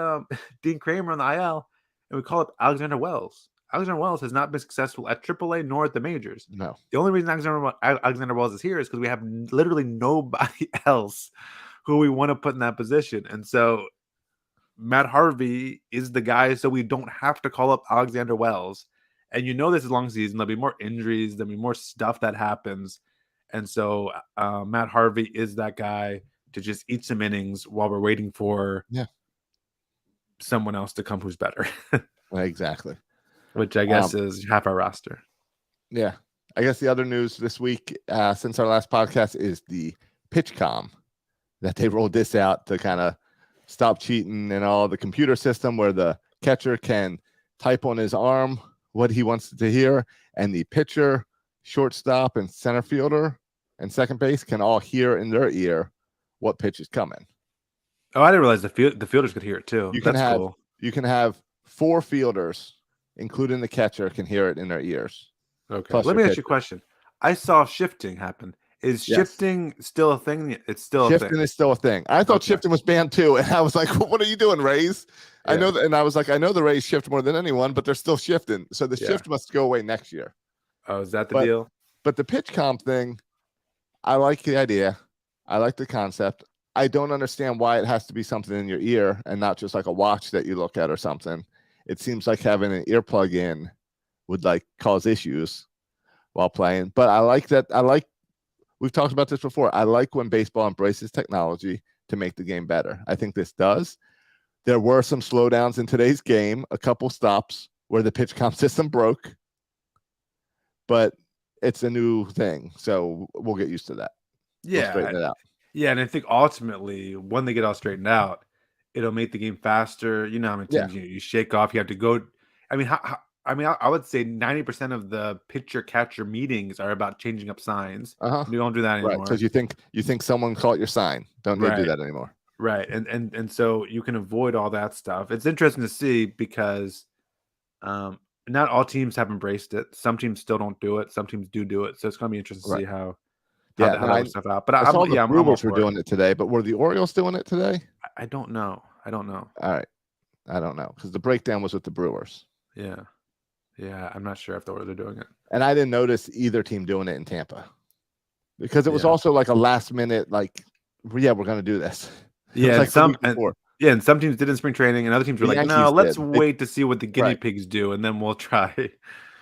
Dean Kramer on the IL, and we call up Alexander Wells. Alexander Wells has not been successful at AAA nor at the majors. No. The only reason Alexander Wells is here is because we have literally nobody else who we want to put in that position. And so Matt Harvey is the guy, so we don't have to call up Alexander Wells. And you know this is a long season. There'll be more injuries. There'll be more stuff that happens. And so Matt Harvey is that guy to just eat some innings while we're waiting for someone else to come who's better. Exactly. Which I guess is half our roster. Yeah. I guess the other news this week since our last podcast is the PitchCom, that they rolled this out to kind of stop cheating and all the computer system where the catcher can type on his arm what he wants to hear, and the pitcher, shortstop, and center fielder and second base can all hear in their ear what pitch is coming. Oh, I didn't realize the fielders could hear it too. That's cool. You can have 4 fielders, including the catcher, can hear it in their ears. Okay. Let me ask you a question. I saw shifting happen. Is shifting still a thing? It's still a thing. Shifting is still a thing. I thought shifting was banned too, and I was like, "What are you doing, Rays?" I know that, and I was like, "I know the Rays shift more than anyone, but they're still shifting, so the shift must go away next year." Oh, is that the deal? But the PitchCom thing, I like the idea. I like the concept. I don't understand why it has to be something in your ear and not just like a watch that you look at or something. It seems like having an earplug in would like cause issues while playing. But I like that. We've talked about this before. I like when baseball embraces technology to make the game better. I think this does. There were some slowdowns in today's game, a couple stops where the PitchCom system broke, but it's a new thing. So we'll get used to that. Yeah. We'll straighten it out. Yeah. And I think ultimately when they get all straightened out, it'll make the game faster. You know how many times you shake off, you have to go. I mean, I would say 90% of the pitcher catcher meetings are about changing up signs. We don't do that anymore. Right, because you think someone caught your sign. Don't need to do that anymore. Right, and so you can avoid all that stuff. It's interesting to see because not all teams have embraced it. Some teams still don't do it. Some teams do it. So it's going to be interesting to see how that works stuff out. But I saw the Brewers were doing it today. But were the Orioles doing it today? I don't know. All right, I don't know because the breakdown was with the Brewers. Yeah, I'm not sure if they're doing it. And I didn't notice either team doing it in Tampa because it was also like a last minute, like, we're going to do this. Yeah, like Yeah, and some teams did in spring training, and other teams were The like, "No, Yankees let's did. wait to see what the guinea Right. pigs do, and then we'll try."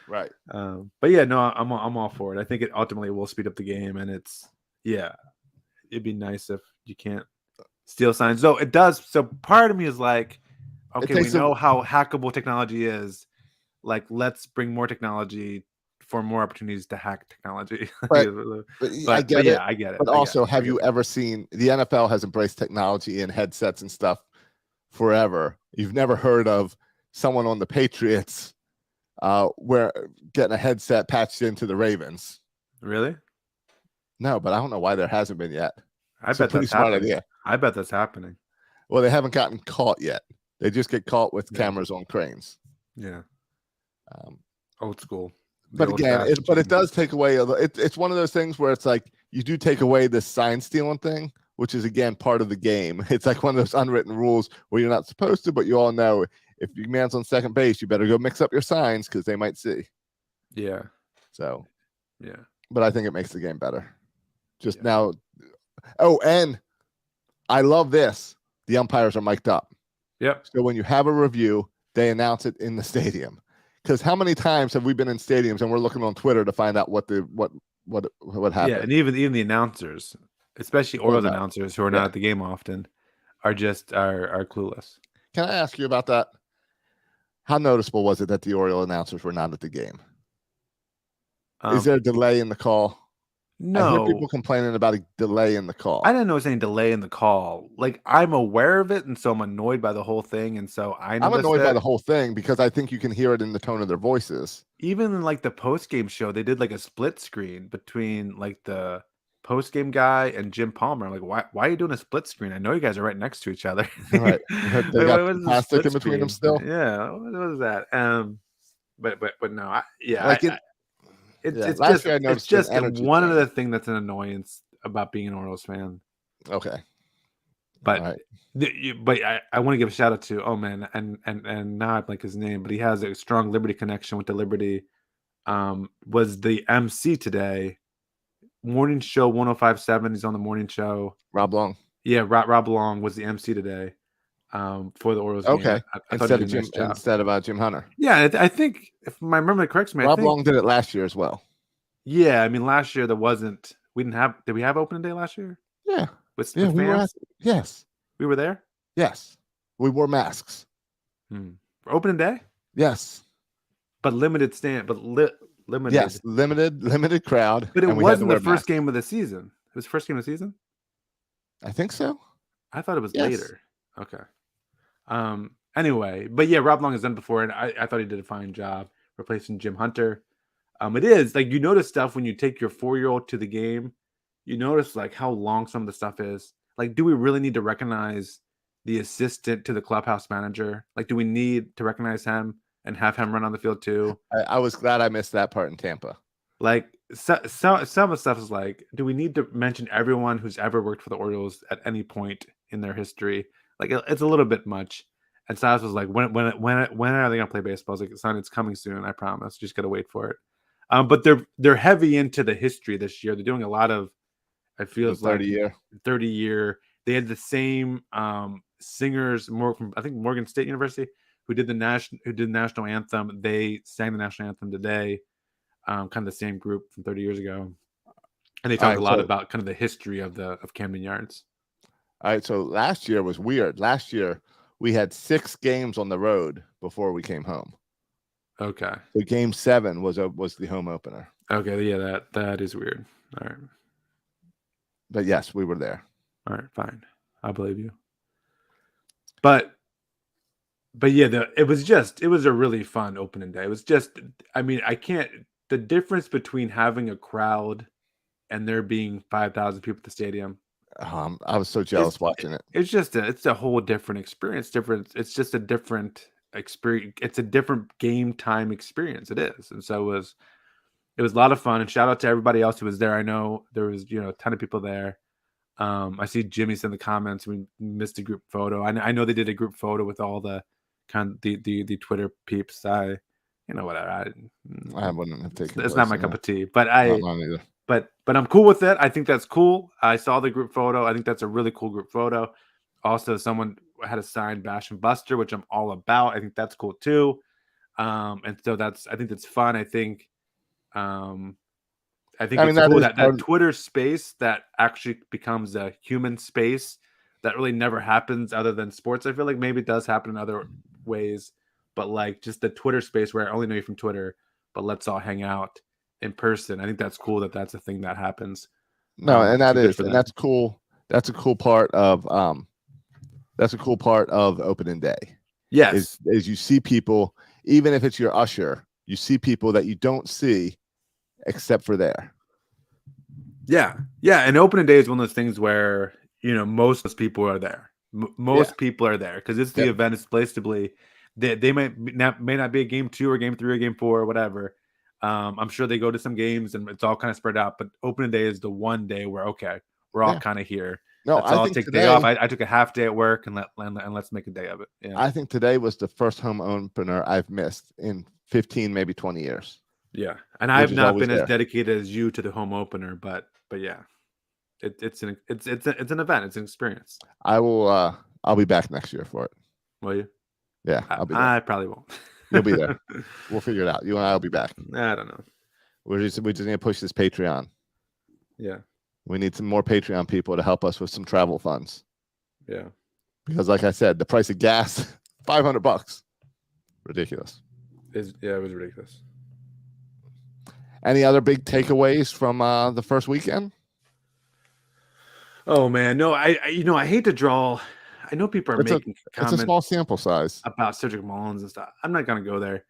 Right. But yeah, no, I'm all for it. I think it ultimately will speed up the game, and it'd be nice if you can't steal signs. Though it does. So part of me is like, okay, we takes a- know how hackable technology is. Like, let's bring more technology for more opportunities to hack technology. But I get it. Yeah, I get it. But I get also, it. have you ever seen the NFL has embraced technology in headsets and stuff forever? You've never heard of someone on the Patriots where getting a headset patched into the Ravens? Really? No, but I don't know why there hasn't been yet. I It's a bet pretty that's smart happening. idea. I bet that's happening. Well, they haven't gotten caught yet. They just get caught with Yeah. cameras on cranes. Yeah. Um, Old school. but again, it does take away. It's one of those things where it's like you do take away this sign stealing thing, which is again part of the game. It's like one of those unwritten rules where you're not supposed to, but you all know if your man's on second base, you better go mix up your signs because they might see. Yeah. So, Yeah. but I think it makes the game better. Just Yeah. now. Oh, and I love this. The umpires are mic'd up. Yep. So when you have a review, they announce it in the stadium. Because how many times have we been in stadiums and we're looking on Twitter to find out what happened? Yeah, and even the announcers, especially Orioles no. announcers who are not at the game often, are just are clueless. Can I ask you about that? How noticeable was it that the Oriole announcers were not at the game? Is there a delay in the call? I hear No, people complaining about a delay in the call. I didn't notice any delay in the call. Like, I'm aware of it, and so I'm annoyed by the whole thing, and so I'm annoyed by it. the whole thing because I think you can hear it in the tone of their voices. Even in like the post game show, they did like a split screen between like the post game guy and Jim Palmer. I'm like, why are you doing a split screen? I know you guys are right next to each other. Right. They got what is this plastic split in between them screen? still. Yeah, what is that? But no, it's last year I noticed just an energy one thing. of the things that's an annoyance about being an Orioles fan. Okay. But All right. I want to give a shout out to and not like his name, but he has a strong Liberty connection with the Liberty. Was the MC today, morning show 105.7. He's on the morning show. Rob Long. Yeah, Rob Long was the MC today. For the Orioles. Okay. Game. I thought he did a nice job. Instead of Jim Hunter. Yeah, I think if my memory corrects me, Rob Long did it last year as well. Yeah, I mean last year did we have opening day last year? Yeah. With we fans? Yes. We were there? Yes. We wore masks. For opening day? Yes. But limited stand, limited. Yes, limited crowd. But it wasn't the first game of the season. It was the first game of the season? I think so. I thought it was later. Okay. Anyway, but yeah, Rob Long has done it before, and I thought he did a fine job replacing Jim Hunter. It is like you notice stuff when you take your 4-year-old to the game. You notice like how long some of the stuff is. Like, do we really need to recognize the assistant to the clubhouse manager? Like, do we need to recognize him and have him run on the field too? I was glad I missed that part in Tampa. Like, some of the stuff is like, do we need to mention everyone who's ever worked for the Orioles at any point in their history? Like, it's a little bit much. And Silas was like, when are they gonna play baseball? I was like, son, it's coming soon. I promise. Just gotta wait for it. But they're heavy into the history this year. They're doing a lot of, it feels 30 year. They had the same singers from I think Morgan State University who did the national anthem. They sang the national anthem today. Kind of the same group from 30 years ago, and they talked a lot about kind of the history of Camden Yards. All right, so last year was weird. Last year we had 6 games on the road before we came home. Okay. So game 7 was the home opener. Okay, yeah, that is weird. All right. But yes, we were there. All right, fine. I believe you. But yeah, it was a really fun opening day. It was just, I mean, the difference between having a crowd and there being 5,000 people at the stadium. I was so jealous watching it. It's a whole different experience. It's just a different experience. It's a different game time experience. It is. And so it was a lot of fun, and shout out to everybody else who was there. I know there was, a ton of people there. I see Jimmy's in the comments. We missed a group photo. I know they did a group photo with all the kind of the Twitter peeps. Whatever. I wouldn't have taken. It's not my cup of tea, but but I'm cool with it. I think that's cool. I saw the group photo. I think that's a really cool group photo. Also, someone had a signed Bash and Buster, which I'm all about. I think that's cool too. And so I think that's fun. I think it's cool that Twitter space that actually becomes a human space that really never happens other than sports. I feel like maybe it does happen in other ways, but like just the Twitter space where I only know you from Twitter, but let's all hang out in person. I think that's cool that that's a thing that happens. No, and that's cool. That's a cool part of opening day. Yes, is you see people, even if it's your usher, you see people that you don't see except for there. Yeah. And opening day is one of those things where, you know, most people are there. Most people are there because it's the event. It's place to be. They may not be a game 2 or game 3 or game 4 or whatever. I'm sure they go to some games and it's all kind of spread out. But opening day is the one day where we're all kind of here. No, I'll take the day off. I took a half day at work and let's make a day of it. Yeah. I think today was the first home opener I've missed in 15, maybe 20 years. Yeah, and I've not been as dedicated as you to the home opener, but yeah, it's an event. It's an experience. I'll be back next year for it. Will you? Yeah, I'll be there. I probably won't. You'll be there. We'll figure it out. You and I will be back. I don't know. We just need to push this Patreon. Yeah. We need some more Patreon people to help us with some travel funds. Yeah. Because like I said, the price of gas, $500. Ridiculous. It was ridiculous. Any other big takeaways from the first weekend? Oh man, no, I hate to draw. I know people are making comments. It's a small sample size about Cedric Mullins and stuff. I'm not gonna go there.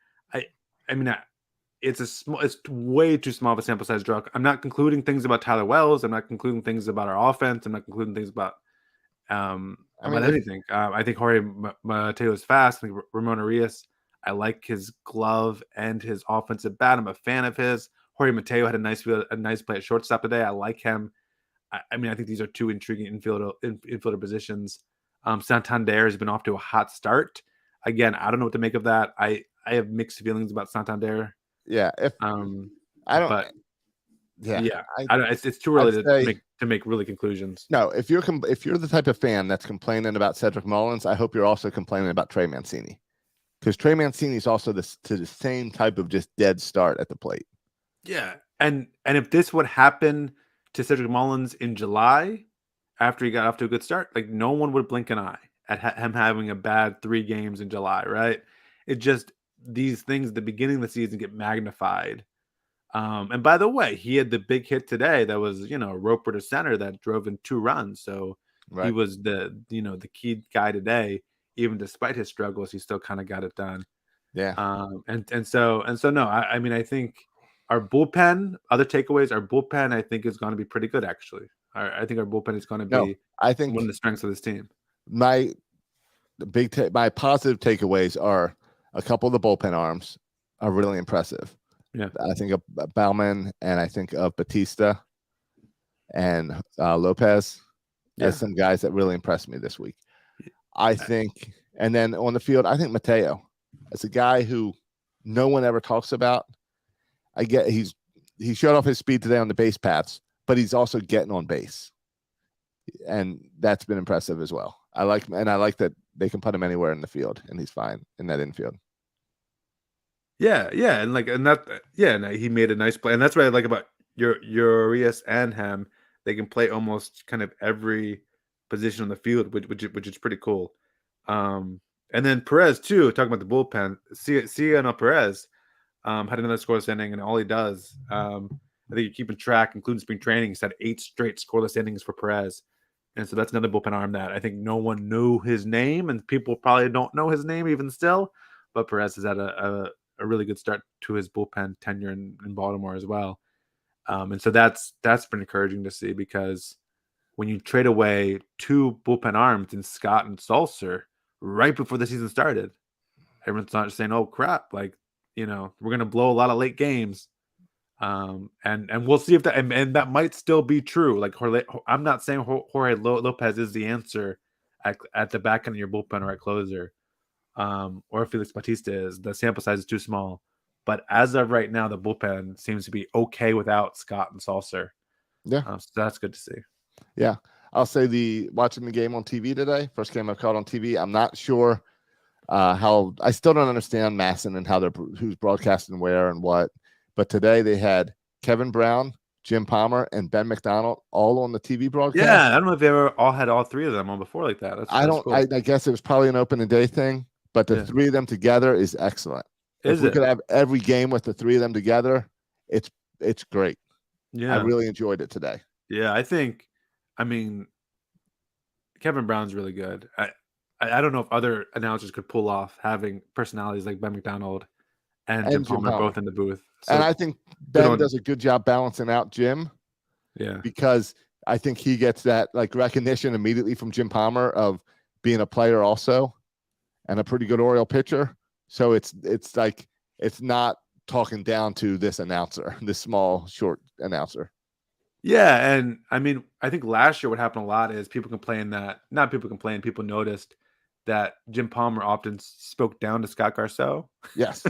It's way too small of a sample size draw. I'm not concluding things about Tyler Wells. I'm not concluding things about our offense. I'm not concluding things about anything. I think Jorge Mateo is fast. I think Ramon Arias, I like his glove and his offensive bat. I'm a fan of his. Jorge Mateo had a nice play at shortstop today. I like him. I think these are two intriguing infielder positions. Santander has been off to a hot start. Again, I don't know what to make of that. I have mixed feelings about Santander. Yeah. It's too early to make really conclusions. No, if you're the type of fan that's complaining about Cedric Mullins, I hope you're also complaining about Trey Mancini, because Trey Mancini is also to the same type of just dead start at the plate. Yeah, and if this would happen to Cedric Mullins in July, after he got off to a good start, like no one would blink an eye at him having a bad 3 games in July, right? It just, these things at the beginning of the season get magnified. And by the way, he had the big hit today that was, Roper to center that drove in 2 runs. So He was the key guy today. Even despite his struggles, he still kind of got it done. Yeah. And so no, I think our bullpen, other takeaways, our bullpen, I think is going to be pretty good. Actually, I think our bullpen is going to be one of the strengths of this team. My positive takeaways are a couple of the bullpen arms are really impressive. Yeah, I think of Bauman, and I think of Batista and Lopez as some guys that really impressed me this week. I think, and then on the field, I think Mateo as a guy who no one ever talks about. I get he showed off his speed today on the base paths, but he's also getting on base, and that's been impressive as well. I like that they can put him anywhere in the field, and he's fine in that infield. Yeah, and he made a nice play, and that's what I like about Urias and him. They can play almost kind of every position on the field, which is pretty cool. And then Perez too. Talking about the bullpen, Ciano Perez had another scoreless inning, and all he does, I think you're keeping track, including spring training, he's had 8 straight scoreless innings for Perez, and so that's another bullpen arm that I think no one knew his name, and people probably don't know his name even still. But Perez has had a really good start to his bullpen tenure in Baltimore as well, and so that's been encouraging to see, because when you trade away 2 bullpen arms in Scott and Sulser right before the season started, everyone's not saying, "Oh crap!" Like, we're gonna blow a lot of late games, and we'll see if that and that might still be true. Like, I'm not saying Jorge Lopez is the answer at the back end of your bullpen or at closer, or Felix Bautista is. The sample size is too small, but as of right now, the bullpen seems to be okay without Scott and Sulser. Yeah, so that's good to see. Yeah, I'll say watching the game on TV today, first game I've caught on TV. I'm not sure how. I still don't understand Masson and who's broadcasting where and what. But today they had Kevin Brown, Jim Palmer, and Ben McDonald all on the TV broadcast. Yeah, I don't know if they ever all had all three of them on before like that. Cool. I guess it was probably an open day thing, but the three of them together is excellent. If we could have every game with the three of them together, it's great. Yeah, I really enjoyed it today. Yeah, I mean, Kevin Brown's really good. I don't know if other announcers could pull off having personalities like Ben McDonald and Jim Palmer both in the booth. So, and I think Ben does a good job balancing out Jim. Yeah, because I think he gets that like recognition immediately from Jim Palmer of being a player also, and a pretty good Oriole pitcher. So it's like it's not talking down to this announcer, this small, short announcer. Yeah, and I mean, I think last year what happened a lot is people noticed that Jim Palmer often spoke down to Scott Garceau. Yes.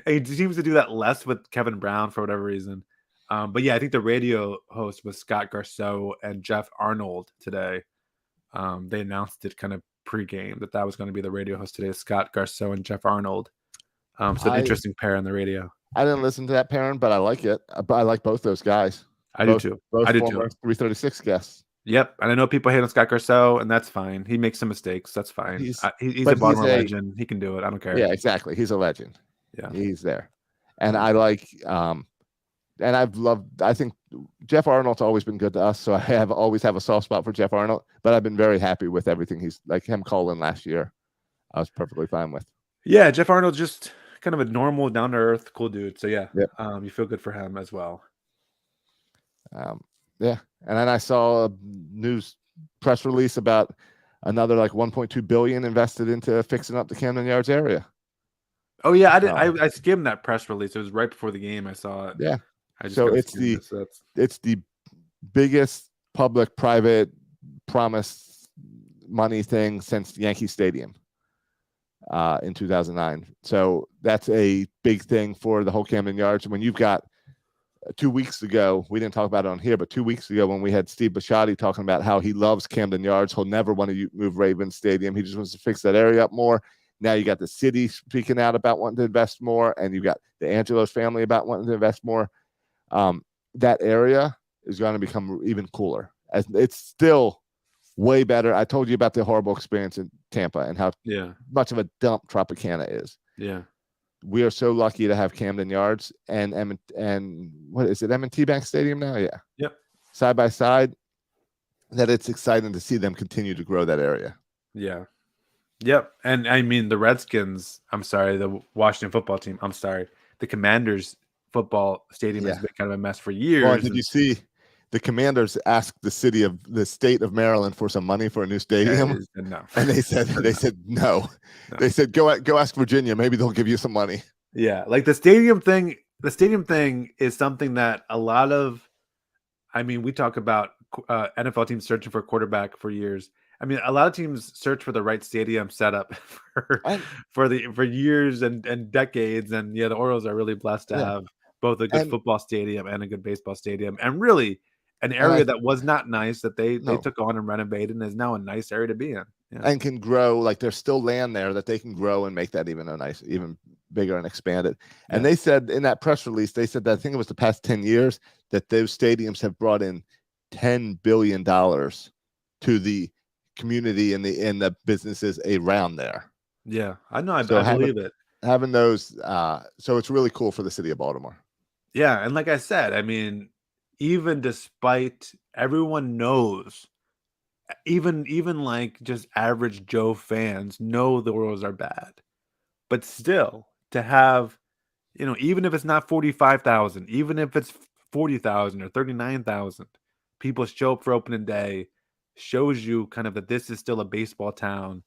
And he seems to do that less with Kevin Brown for whatever reason. But yeah, I think the radio host was Scott Garceau and Jeff Arnold today. They announced it kind of pregame that was going to be the radio host today, Scott Garceau and Jeff Arnold. So an interesting pair on the radio. I didn't listen to that pairing, but I like it. I like both those guys. I do too. Both former 336 guests. Yep, and I know people hate on Scott Garceau, and that's fine. He makes some mistakes. That's fine. He's a Baltimore legend. He can do it. I don't care. Yeah, exactly. He's a legend. Yeah, he's there, and I like. And I think Jeff Arnold's always been good to us, so I always have a soft spot for Jeff Arnold. But I've been very happy with everything he's like him calling last year. I was perfectly fine with. Yeah, Jeff Arnold's just kind of a normal, down to earth, cool dude. So yeah, yep. You feel good for him as well. Yeah, and then I saw a news press release about another like 1.2 billion invested into fixing up the Camden Yards area. Oh yeah, I skimmed that press release. It was right before the game. I saw it. Yeah, so it's the biggest public-private promise money thing since Yankee Stadium in 2009. So that's a big thing for the whole Camden Yards. When you've got 2 weeks ago, we didn't talk about it on here, but 2 weeks ago when we had Steve Bisciotti talking about how he loves Camden Yards, he'll never want to move Ravens Stadium. He just wants to fix that area up more. Now you got the city speaking out about wanting to invest more, and you've got the Angelos family about wanting to invest more. That area is going to become even cooler. As it's still way better. I told you about the horrible experience in Tampa and how much of a dump Tropicana is. Yeah. We are so lucky to have Camden Yards and what is it, M&T Bank Stadium now? Yeah. Yep. Side by side, that it's exciting to see them continue to grow that area. Yeah. Yep. And I mean, the Redskins, the Washington football team, the Commanders football stadium has been kind of a mess for years. Well, did you see the Commanders asked the state of Maryland for some money for a new stadium? No. And they said no. They said go ask Virginia, maybe they'll give you some money. Yeah, like the stadium thing is something that a lot of, I mean, we talk about NFL teams searching for a quarterback for years. I mean, a lot of teams search for the right stadium setup for years and decades. And yeah, the Orioles are really blessed to have both a good football stadium and a good baseball stadium, and really an area that was not nice that they took on and renovated and is now a nice area to be in. Yeah. And can grow, like there's still land there that they can grow and make that even bigger and expand it. And they said in that press release, they said that I think it was the past 10 years that those stadiums have brought in $10 billion to the community and the businesses around there. Yeah, I know. I believe it. Having those, so it's really cool for the city of Baltimore. Yeah, and like I said, I mean, even despite everyone knows, even like just average Joe fans know the Orioles are bad, but still to have, even if it's not 45,000, even if it's 40,000 or 39,000, people show up for opening day, shows you kind of that this is still a baseball town,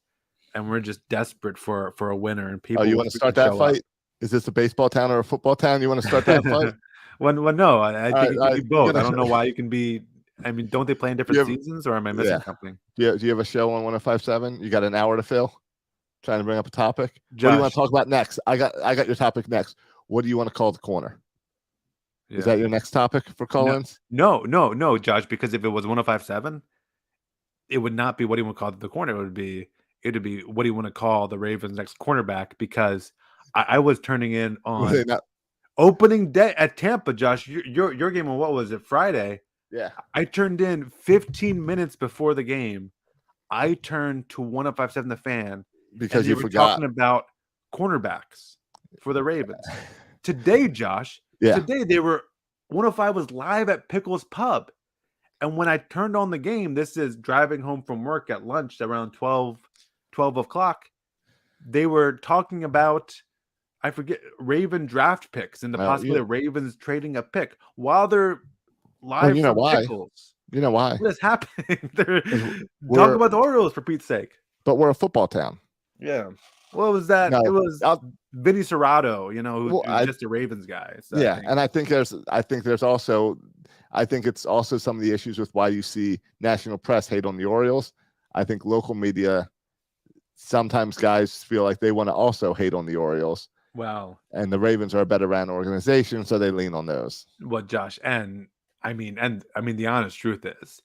and we're just desperate for a winner. And people, you want to start that fight? Is this a baseball town or a football town? You want to start that fight? Well, no, I think it can be both. I don't know why you can be. I mean, don't they play in different seasons, or am I missing something? Do you have a show on 105.7? You got an hour to fill? Trying to bring up a topic. Josh, what do you want to talk about next? I got your topic next. What do you want to call the corner? Is that your next topic for call-ins? No, Josh. Because if it was 105.7, it would not be what do you want to call the corner. It would be what do you want to call the Ravens' next cornerback? Because I was turning in Were they on not- opening day at Tampa, Josh. Your game on what was it, Friday? yeah. I turned in 15 minutes before the game. I turned to 105.7 The Fan Because and they you were forgot. talking about cornerbacks for the Ravens. Today, Josh, Yeah. today they were 105 was live at Pickles Pub. And when I turned on the game, this is driving home from work at lunch around 12 o'clock. They were talking about, I forget, Raven draft picks and the possibility of Ravens trading a pick while they're live you know from why. Pickles. You know why? What is happening? They're talking We're- about the Orioles for Pete's sake. But we're a football town. Yeah. What was that? No, it was Vinny Serrato, who's Well, just a Ravens guy. So yeah, and I think it's also some of the issues with why you see national press hate on the Orioles. I think local media, sometimes guys feel like they want to also hate on the Orioles. Wow. And the Ravens are a better ran organization, so they lean on those. Well, Josh, and I mean, the honest truth is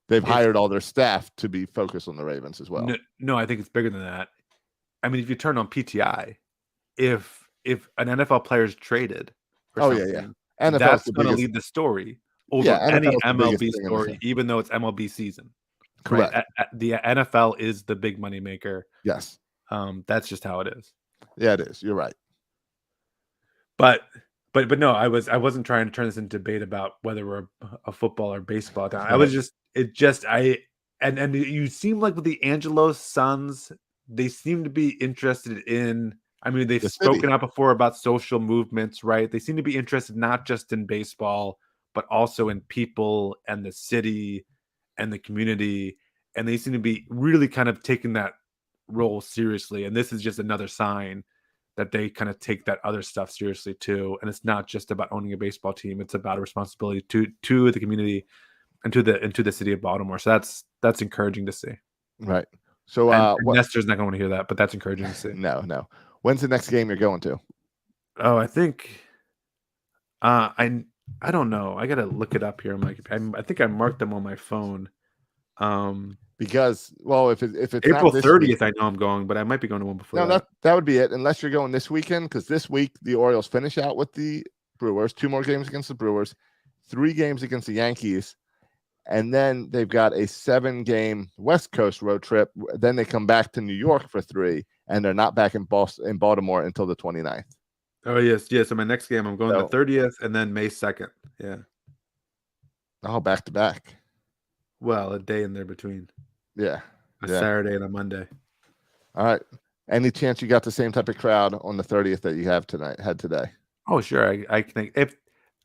They've hired all their staff to be focused on the Ravens as well. No, I think it's bigger than that. I mean, if you turn on PTI, if an NFL player is traded, NFL that's going to lead the story over any NFL's the biggest MLB thing in story, even though it's MLB season. Correct. Right? The NFL is the big money maker. Yes. That's just how it is. Yeah, it is. You're right. But no, I wasn't trying to turn this into debate about whether we're a football or baseball town. I was just and you seem like with the Angelos Suns, they seem to be interested in. I mean, they've spoken out before about social movements, right? They seem to be interested not just in baseball, but also in people and the city and the community. And they seem to be really kind of taking that role seriously. And this is just another sign that they kind of take that other stuff seriously too. And it's not just about owning a baseball team. It's about a responsibility to the community and to the city of Baltimore. So that's encouraging to see. Right. So Nestor's not going to want to hear that, but that's encouraging to see. No. When's the next game you're going to? Oh, I think I don't know. I got to look it up here. I think I marked them on my phone. Because if it's April not 30th, I know I'm going, but I might be going to one before. No, that would be it. Unless you're going this weekend, because this week the Orioles finish out with the Brewers, 2 more games against the Brewers, 3 games against the Yankees, and then they've got a 7-game West Coast road trip. Then they come back to New York for 3, and they're not back in Baltimore until the 29th. Oh yes. So my next game, I'm going the 30th, and then May 2nd. Yeah. Oh, back to back. Well, a day in there between. Yeah. Saturday and a Monday. All right. Any chance you got the same type of crowd on the 30th that you had today? Oh, sure. I think if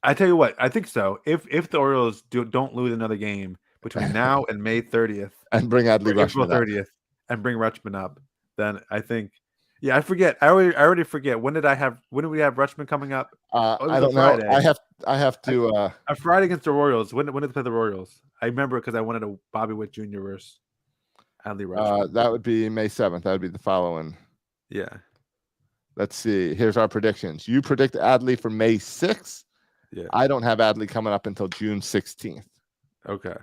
I tell you what, I think so. If the Orioles don't lose another game between now and May 30th and bring Adley April Rutschman 30th and bring Rutschman up, then I think I forget. I already forget. When did we have Rutschman coming up? I don't know. I have to a Friday against the Royals. When did they play the Royals? I remember because I wanted a Bobby Witt Jr. versus Adley Rutschman. That would be May 7th. That would be the following. Yeah. Let's see. Here's our predictions. You predict Adley for May 6th. Yeah. I don't have Adley coming up until June 16th. Okay.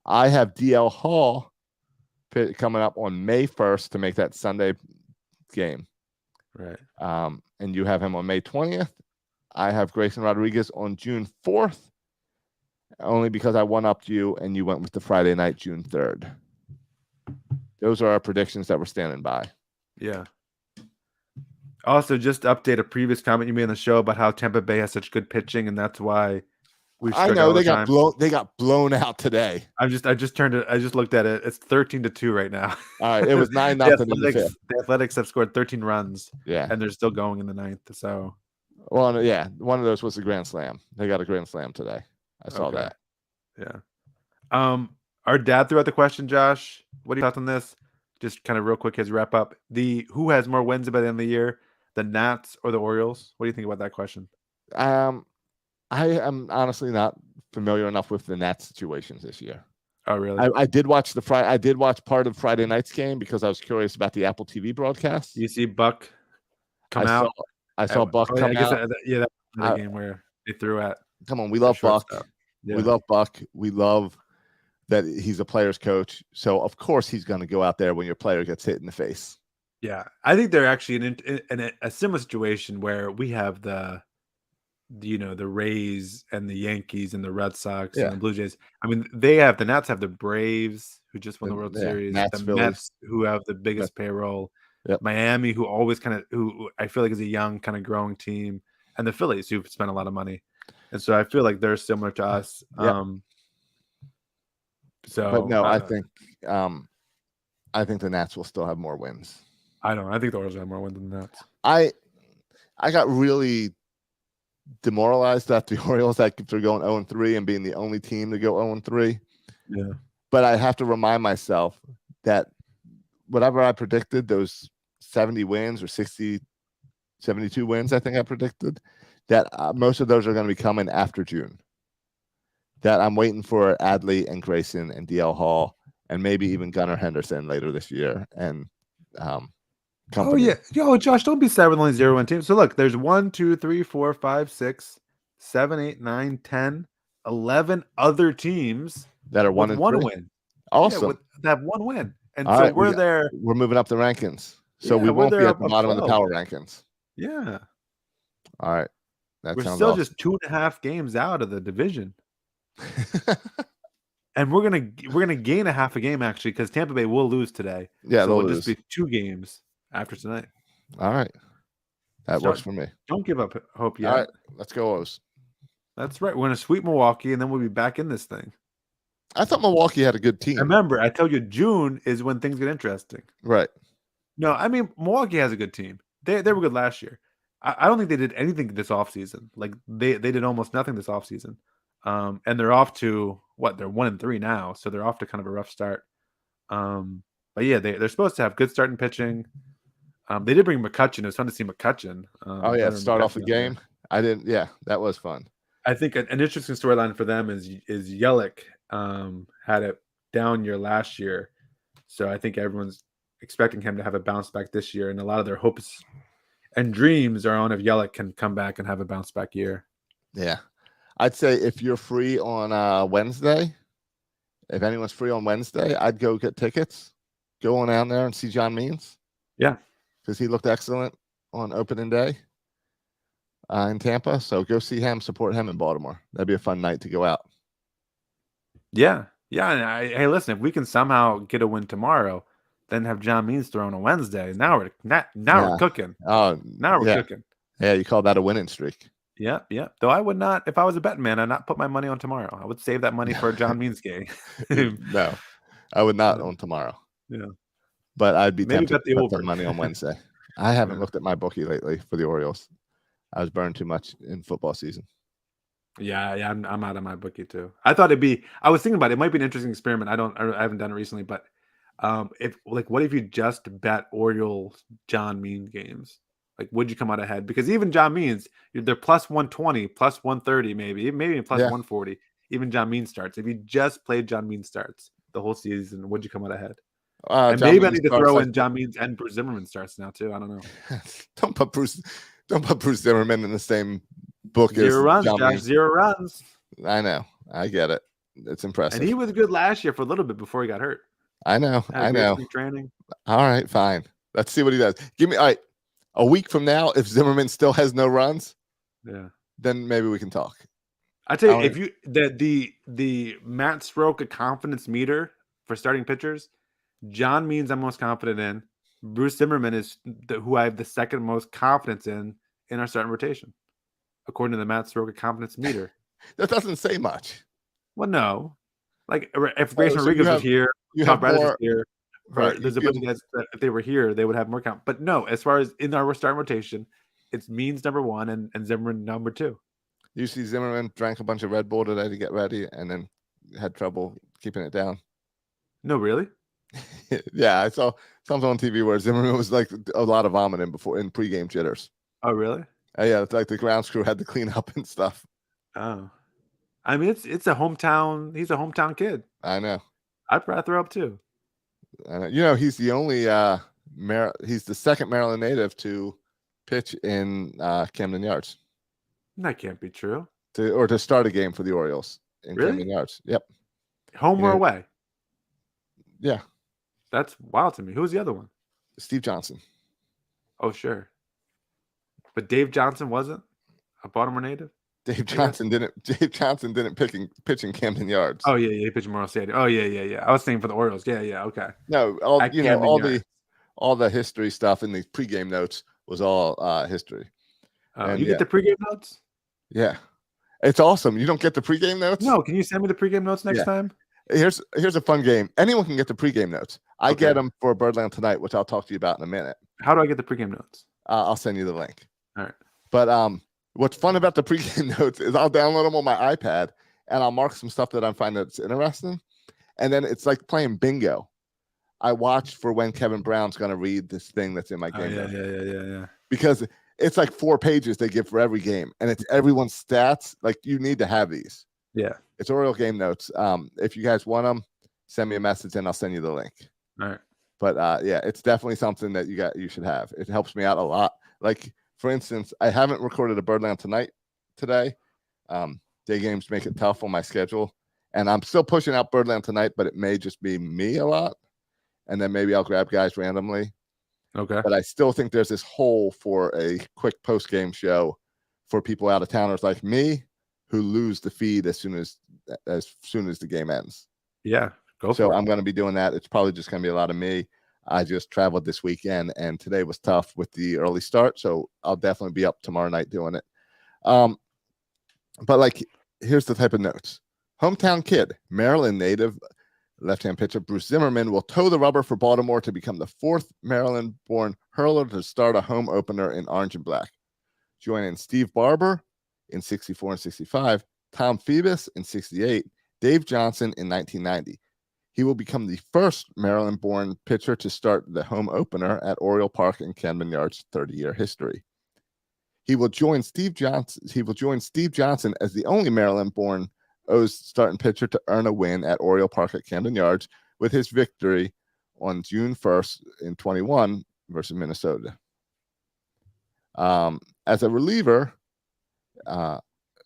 I have DL Hall coming up on May 1st to make that Sunday game. Right. And you have him on May 20th. I have Grayson Rodriguez on June 4th, only because I one-upped you and you went with the Friday night, June 3rd. Those are our predictions that we're standing by. Yeah. Also, just to update a previous comment you made on the show about how Tampa Bay has such good pitching, and that's why we. I know they got blown. They got blown out today. I just looked at it. It's 13-2 right now. All right, it was 9-0 in the fifth. The Athletics have scored 13 runs. Yeah, and they're still going in the 9th. So, well, yeah, one of those was a grand slam. They got a grand slam today. I saw that. Yeah. Our dad threw out the question, Josh. What are your thoughts on this? Just kind of real quick as you wrap up. Who has more wins by the end of the year, the Nats or the Orioles? What do you think about that question? I am honestly not familiar enough with the Nats situations this year. Oh, really? I did watch I did watch part of Friday night's game because I was curious about the Apple TV broadcast. You see Buck come out? I saw Buck come out. That was the game where they threw at. Come on, we love Buck. Yeah. We love Buck. We love that he's a player's coach. So of course he's going to go out there when your player gets hit in the face. Yeah, I think they're actually in a similar situation where we have the Rays and the Yankees and the Red Sox Yeah. and the Blue Jays. I mean, the Nats have the Braves who just won the World Series, Nats, the Phillies. Mets who have the biggest payroll, Yep. Miami who always who I feel like is a young kind of growing team, and the Phillies who've spent a lot of money, and so I feel like they're similar to us. Yep. But no, I think the Nats will still have more wins. I think the Orioles have more wins than the Nats. I got really demoralized at the Orioles that they're going 0-3 and being the only team to go 0-3. Yeah. But I have to remind myself that whatever I predicted, those 70 wins or 60, 72 wins, I think I predicted, that most of those are going to be coming after June. That I'm waiting for Adley and Grayson and DL Hall and maybe even Gunnar Henderson later this year. And company. Oh yeah, yo, Josh, don't be sad with only 0-1 teams. So look, there's 1, 2, 3, 4, 5, 6, 7, 8, 9, 10, 11 other teams that are with 1 win. Awesome. Yeah, that have 1 win, and all so right, we're there. We're moving up the rankings, so Yeah, we we're won't be there at the up bottom of the 12. power rankings. Yeah, All right, that we're sounds still awesome. just 2.5 games out of the division. And we're gonna gain a half a game actually because Tampa Bay will lose today. Yeah, so they'll it'll lose. just be 2 games after tonight. All right, that works for me. Don't give up hope yet. All right, let's go O's. That's right. We're gonna sweep Milwaukee and then we'll be back in this thing. I thought Milwaukee had a good team. Remember, I told you June is when things get interesting. Right. No, I mean Milwaukee has a good team. They were good last year. I don't think they did anything this offseason. Like they did almost nothing this offseason. And they're off to what? They're 1-3 now, so they're off to kind of a rough start. But yeah, they're supposed to have good starting pitching. They did bring McCutchen. It was fun to see McCutchen. Oh yeah, start off the game. I didn't. Yeah, that was fun. I think an interesting storyline for them is Yelich had a down year last year, so I think everyone's expecting him to have a bounce back this year, and a lot of their hopes and dreams are on if Yelich can come back and have a bounce back year. Yeah, I'd say if you're free on Wednesday, if anyone's free on Wednesday, I'd go get tickets, go on down there and see John Means. Yeah, because he looked excellent on opening day in Tampa. So go see him, support him in Baltimore. That'd be a fun night to go out. Yeah. And hey, listen, if we can somehow get a win tomorrow, then have John Means thrown on Wednesday. Now we're cooking. Oh, now we're cooking. Yeah, you call that a winning streak. Yeah. Though I would not, if I was a betting man, I'd not put my money on tomorrow. I would save that money for a John Means game. No, I would not on tomorrow. Yeah. But I'd be Maybe tempted bet the to over. put the money on Wednesday. I haven't looked at my bookie lately for the Orioles. I was burned too much in football season. Yeah, I'm out of my bookie too. I thought I was thinking about it. It might be an interesting experiment. I haven't done it recently, but what if you just bet Orioles John Means games? Like, would you come out ahead? Because even John Means, they're plus 120, plus 130, maybe plus 140. Even John Means starts. If you just played John Means starts the whole season, would you come out ahead? And maybe I need to throw in John Means and Bruce Zimmerman starts now too. I don't know. Don't put Bruce Zimmerman in the same book as 0 runs, John Josh. Means. 0 runs. I know. I get it. It's impressive. And he was good last year for a little bit before he got hurt. I know. Training. All right, fine. Let's see what he does. Give me a week from now. If Zimmerman still has no runs, then maybe we can talk. I tell you, if you the Matt Soroka confidence meter for starting pitchers, John Means I'm most confident in. Bruce Zimmerman is who I have the second most confidence in our starting rotation, according to the Matt Soroka confidence meter. That doesn't say much. Well, no. Like if Grayson Rodriguez was here, Tom Braddock is here. Right, there's a bunch of guys that if they were here, they would have more count. But no, as far as in our starting rotation, it's Means number 1 and Zimmerman number 2. You see Zimmerman drank a bunch of Red Bull today to get ready and then had trouble keeping it down. No, really? Yeah, I saw something on TV where Zimmerman was like a lot of vomiting in pregame jitters. Oh, really? Yeah, it's like the grounds crew had to clean up and stuff. Oh, I mean, it's a hometown. He's a hometown kid. I know. I'd probably throw up too. He's the only he's the second Maryland native to pitch in Camden Yards. That can't be true. To start a game for the Orioles in Really? Camden Yards. Yep. Home You or know- away? Yeah, That's wild to me. Who was the other one? Steve Johnson. Oh, sure. But Dave Johnson wasn't a Baltimore native? Dave guess. Johnson didn't pitch in Camden Yards. Oh, yeah, he pitched Memorial Stadium. Oh, yeah. I was thinking for the Orioles. Yeah, okay. No, all At Camden Yards. all the history stuff in the pregame notes was all history. And You get the pregame notes? Yeah, it's awesome. You don't get the pregame notes? No, can you send me the pregame notes next Yeah. time? Here's a fun game. Anyone can get the pregame notes. I Okay. get them for Birdland Tonight, which I'll talk to you about in a minute. How do I get the pregame notes? I'll send you the link. All right. But what's fun about the pregame notes is I'll download them on my iPad and I'll mark some stuff that I'm finding that's interesting. And then it's like playing bingo. I watch for when Kevin Brown's going to read this thing that's in my game notes. Yeah. Because it's like 4 pages they give for every game. And it's everyone's stats. Like, you need to have these. Yeah. It's Oriole game notes. If you guys want them, send me a message and I'll send you the link. All right. But yeah, it's definitely something that you should have. It helps me out a lot. Like, for instance, I haven't recorded a Birdland Tonight today. Day games make it tough on my schedule. And I'm still pushing out Birdland Tonight, but it may just be me a lot. And then maybe I'll grab guys randomly. Okay. But I still think there's this hole for a quick post-game show for people out of towners like me who lose the feed as soon as the game ends. Yeah. Go So for it. I'm going to be doing that. It's probably just going to be a lot of me. I just traveled this weekend, and today was tough with the early start. So I'll definitely be up tomorrow night doing it. But like, here's the type of notes. Hometown kid, Maryland native, left-hand pitcher Bruce Zimmerman will toe the rubber for Baltimore to become the 4th Maryland-born hurler to start a home opener in orange and black. Joining Steve Barber in 64 and 65, Tom Phoebus in 68, Dave Johnson in 1990. He will become the first Maryland-born pitcher to start the home opener at Oriole Park in Camden Yards' 30-year history. He will join Steve Johnson as the only Maryland-born O's starting pitcher to earn a win at Oriole Park at Camden Yards with his victory on June 1st in 21 versus Minnesota. As a reliever,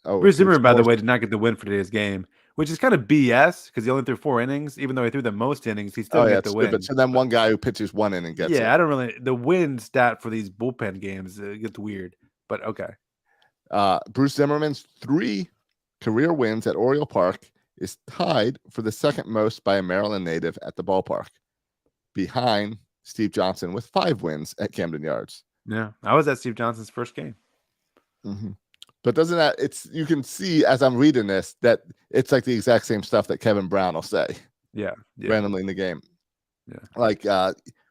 Bruce Zimmerman, by the way, did not get the win for today's game, which is kind of BS because he only threw 4 innings. Even though he threw the most innings, he still got the win. So then one guy who pitches 1 inning gets it. I don't really. The win stat for these bullpen games gets weird, but okay. Bruce Zimmerman's 3 career wins at Oriole Park is tied for the second most by a Maryland native at the ballpark, behind Steve Johnson with 5 wins at Camden Yards. Yeah, I was at Steve Johnson's first game. Mm-hmm. But doesn't that, you can see as I'm reading this that it's like the exact same stuff that Kevin Brown will say randomly in the game. Yeah. Like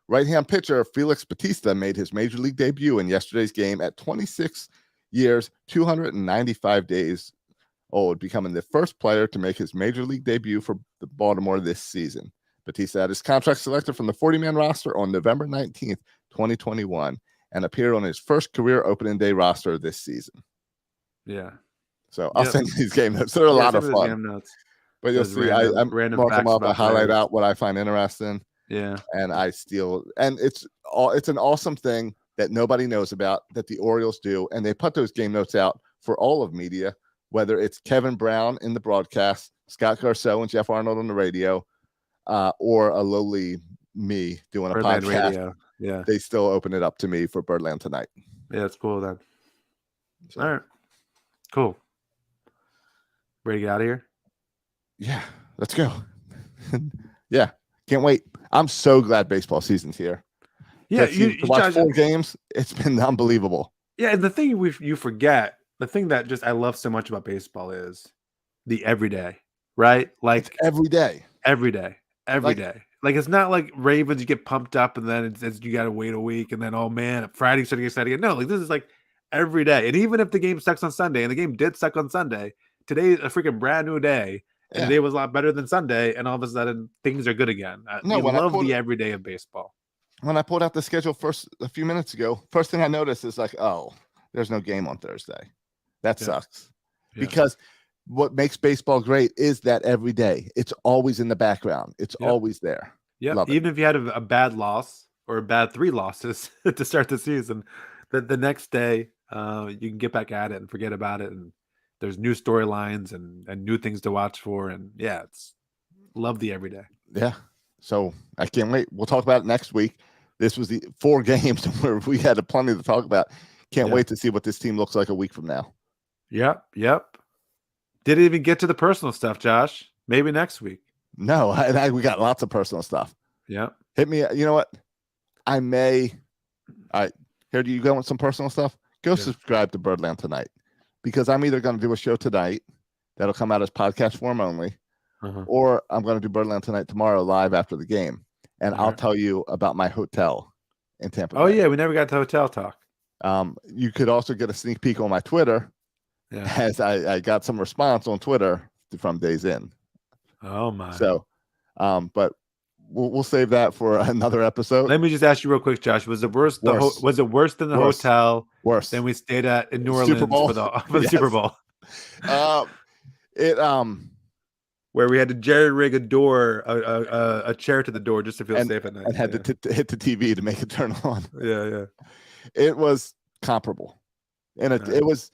right-hand pitcher Felix Bautista made his major league debut in yesterday's game at 26 years, 295 days old, becoming the first player to make his major league debut for the Baltimore this season. Bautista had his contract selected from the 40-man roster on November 19th, 2021, and appeared on his first career opening day roster this season. Yeah. So I'll send you these game notes. They're a lot of fun. Game notes. But you'll see, I mark them up, I highlight out what I find interesting. Yeah. And I steal. And it's an awesome thing that nobody knows about that the Orioles do. And they put those game notes out for all of media, whether it's Kevin Brown in the broadcast, Scott Garceau and Jeff Arnold on the radio, or a lowly me doing a Birdland podcast. Radio. Yeah. They still open it up to me for Birdland Tonight. Yeah, that's cool then. So, all right. Cool. Ready to get out of here? Yeah, let's go. Yeah, can't wait. I'm so glad baseball season's here. Yeah, you watch 4 games. It's been unbelievable. Yeah, and the thing you forget, the thing that just I love so much about baseball is the everyday, right? Like it's every day. Like it's not like Ravens, you get pumped up and then it's you got to wait a week and then, oh man, Friday starting to get excited again. No, like this is like every day. And even if the game sucks on Sunday, and the game did suck on Sunday, today is a freaking brand new day. And today was a lot better than Sunday. And all of a sudden things are good again. I love the everyday of baseball. When I pulled out the schedule a few minutes ago, first thing I noticed is like, oh, there's no game on Thursday. That sucks. Yeah. Because what makes baseball great is that every day. It's always in the background. It's always there. Yeah. Even if you had a bad loss or a bad 3 losses to start the season, the next day you can get back at it and forget about it. And there's new storylines and new things to watch for. And Love the everyday. Yeah. So I can't wait. We'll talk about it next week. This was the 4 games where we had plenty to talk about. Can't wait to see what this team looks like a week from now. Yep. Didn't even get to the personal stuff, Josh. Maybe next week. No, we got lots of personal stuff. Yep. Hit me. You know what? I may. All right. Here, do you go with some personal stuff? Go subscribe to Birdland Tonight, because I'm either going to do a show tonight that'll come out as podcast form only, or I'm going to do Birdland Tonight tomorrow live after the game, and I'll tell you about my hotel in Tampa Bay. Oh yeah, we never got to hotel talk. You could also get a sneak peek on my Twitter, as I got some response on Twitter from Days In. Oh my! So, but we'll save that for another episode. Let me just ask you real quick, Josh. Was it worse? Was it worse than the hotel? Worse than we stayed at in New Orleans for the Super Bowl. Where we had to jerry rig a door, a chair to the door just to feel safe at night, and had to hit the TV to make it turn on. Yeah. It was comparable, and it was.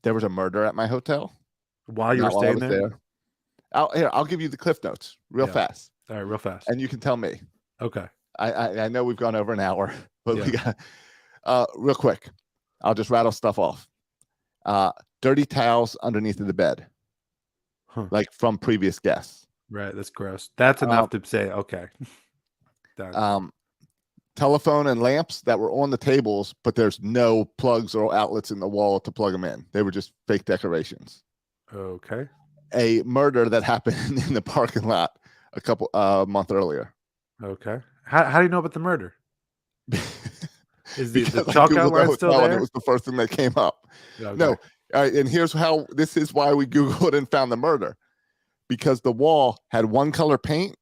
There was a murder at my hotel while you were staying there. I'll give you the Cliff Notes real fast. All right, real fast, and you can tell me. Okay. I know we've gone over an hour, but we got real quick. I'll just rattle stuff off. Dirty towels underneath of the bed, like from previous guests. Right, that's gross. That's enough to say okay. Telephone and lamps that were on the tables, but there's no plugs or outlets in the wall to plug them in. They were just fake decorations. Okay. A murder that happened in the parking lot a month earlier. Okay. How do you know about the murder? Is the chalk outline still there? It was the first thing that came up. Okay. No. All right, and this is why we Googled and found the murder. Because the wall had one color paint,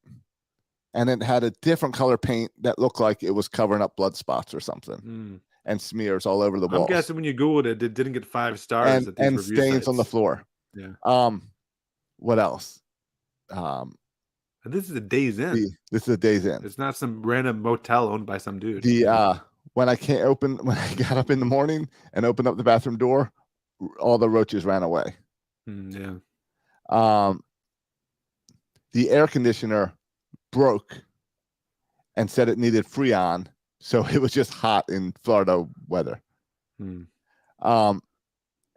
and it had a different color paint that looked like it was covering up blood spots or something, and smears all over the wall. I'm guessing when you Googled it didn't get 5 stars. And stains sites on the floor. Yeah. What else? This is a Days Inn. This is a Days Inn. It's not some random motel owned by some dude. When I got up in the morning and opened up the bathroom door, all the roaches ran away. Yeah. The air conditioner broke and said it needed Freon, so it was just hot in Florida weather. And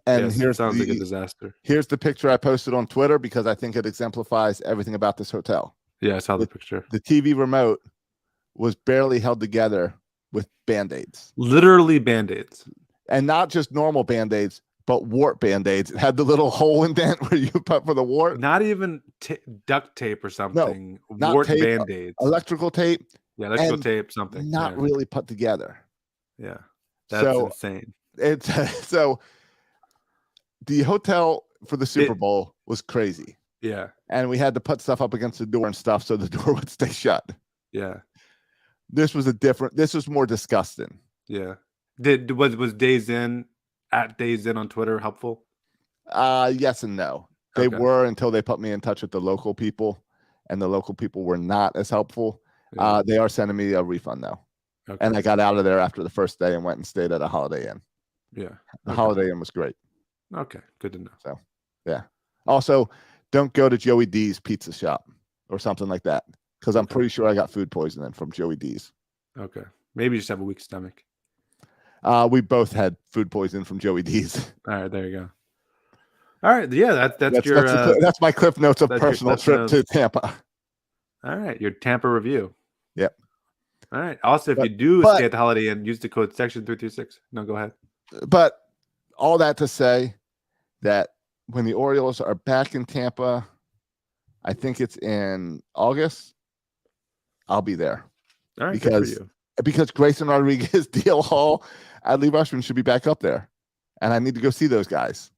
here's sounds like a disaster. Here's the picture I posted on Twitter because I think it exemplifies everything about this hotel. Yeah, I saw the picture. The TV remote was barely held together with Band-Aids. Literally Band-Aids. And not just normal Band-Aids, but wart Band-Aids. It had the little hole indent where you put for the wart. Not even duct tape or something. No, wart tape, Band-Aids. Electrical tape. Yeah, electrical tape, something. Not really put together. Yeah. That's insane. So the hotel for the Super Bowl was crazy. Yeah. And we had to put stuff up against the door and stuff so the door would stay shut. Yeah. This was more disgusting. Yeah. Was Days In at Days In on Twitter helpful? Yes and no. They were until they put me in touch with the local people, and the local people were not as helpful. Yeah. They are sending me a refund though. Okay. And I got out of there after the first day and went and stayed at a Holiday Inn. Yeah. The Holiday Inn was great. Okay. Good to know. So, yeah. Also, don't go to Joey D's pizza shop or something like that, because I'm pretty sure I got food poisoning from Joey D's. Okay. Maybe you just have a weak stomach. We both had food poisoning from Joey D's. All right. There you go. All right. Yeah. That's my Cliff Notes of personal trip to Tampa. All right. Your Tampa review. Yep. All right. Also, if you do stay at the Holiday Inn, use the code section 336. No, go ahead. But all that to say that when the Orioles are back in Tampa, I think it's in August, I'll be there. All right. Because Grayson Rodriguez, DL Hall, Adley Rushman should be back up there, and I need to go see those guys.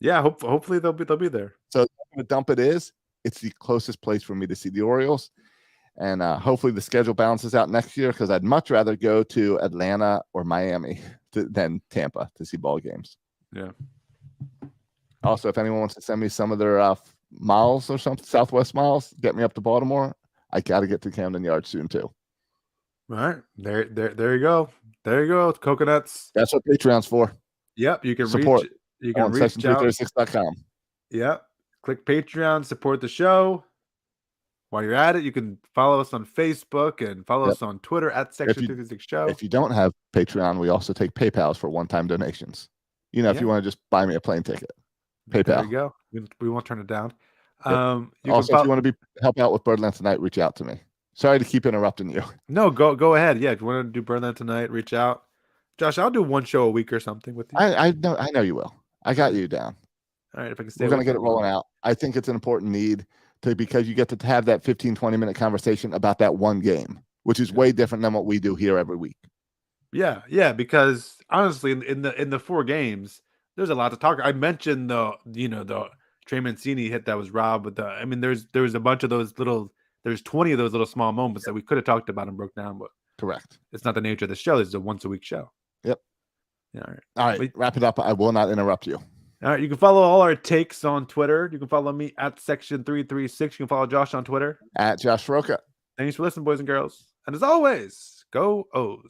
Yeah, hopefully they'll be there. So the dump it's the closest place for me to see the Orioles, and hopefully the schedule balances out next year, because I'd much rather go to Atlanta or Miami than Tampa to see ball games. Yeah. Also, if anyone wants to send me some of their miles or something, Southwest miles, get me up to Baltimore. I got to get to Camden Yards soon too. All right, there you go. There you go. Coconuts. That's what Patreon's for. Yep, you can support. You can on reach out. section336.com. Yep. Click Patreon, support the show. While you're at it, you can follow us on Facebook and follow us on Twitter at Section 336 Show. If you don't have Patreon, we also take PayPals for one-time donations. You know, if you want to just buy me a plane ticket, PayPal. There you go. We won't turn it down. Also, if you want to help out with Birdland Tonight, reach out to me. Sorry to keep interrupting you. No, go ahead. Yeah, if you want to do Birdland Tonight, reach out. Josh, I'll do one show a week or something with you. I know you will. I got you down. All right, if I can stay. We're going to get it rolling out. I think it's an important need because you get to have that 15, 20-minute conversation about that one game, which is way different than what we do here every week. Yeah, because honestly, in the 4 games, there's a lot to talk. I mentioned the Trey Mancini hit that was robbed with there was a bunch of those there's 20 of those little small moments that we could have talked about and broke down, but correct. It's not the nature of the show. This is a once a week show. Yep. Yeah. All right. Wrap it up. I will not interrupt you. All right, you can follow all our takes on Twitter. You can follow me at Section336. You can follow Josh on Twitter at Josh Roca. Thanks for listening, boys and girls. And as always, go O's.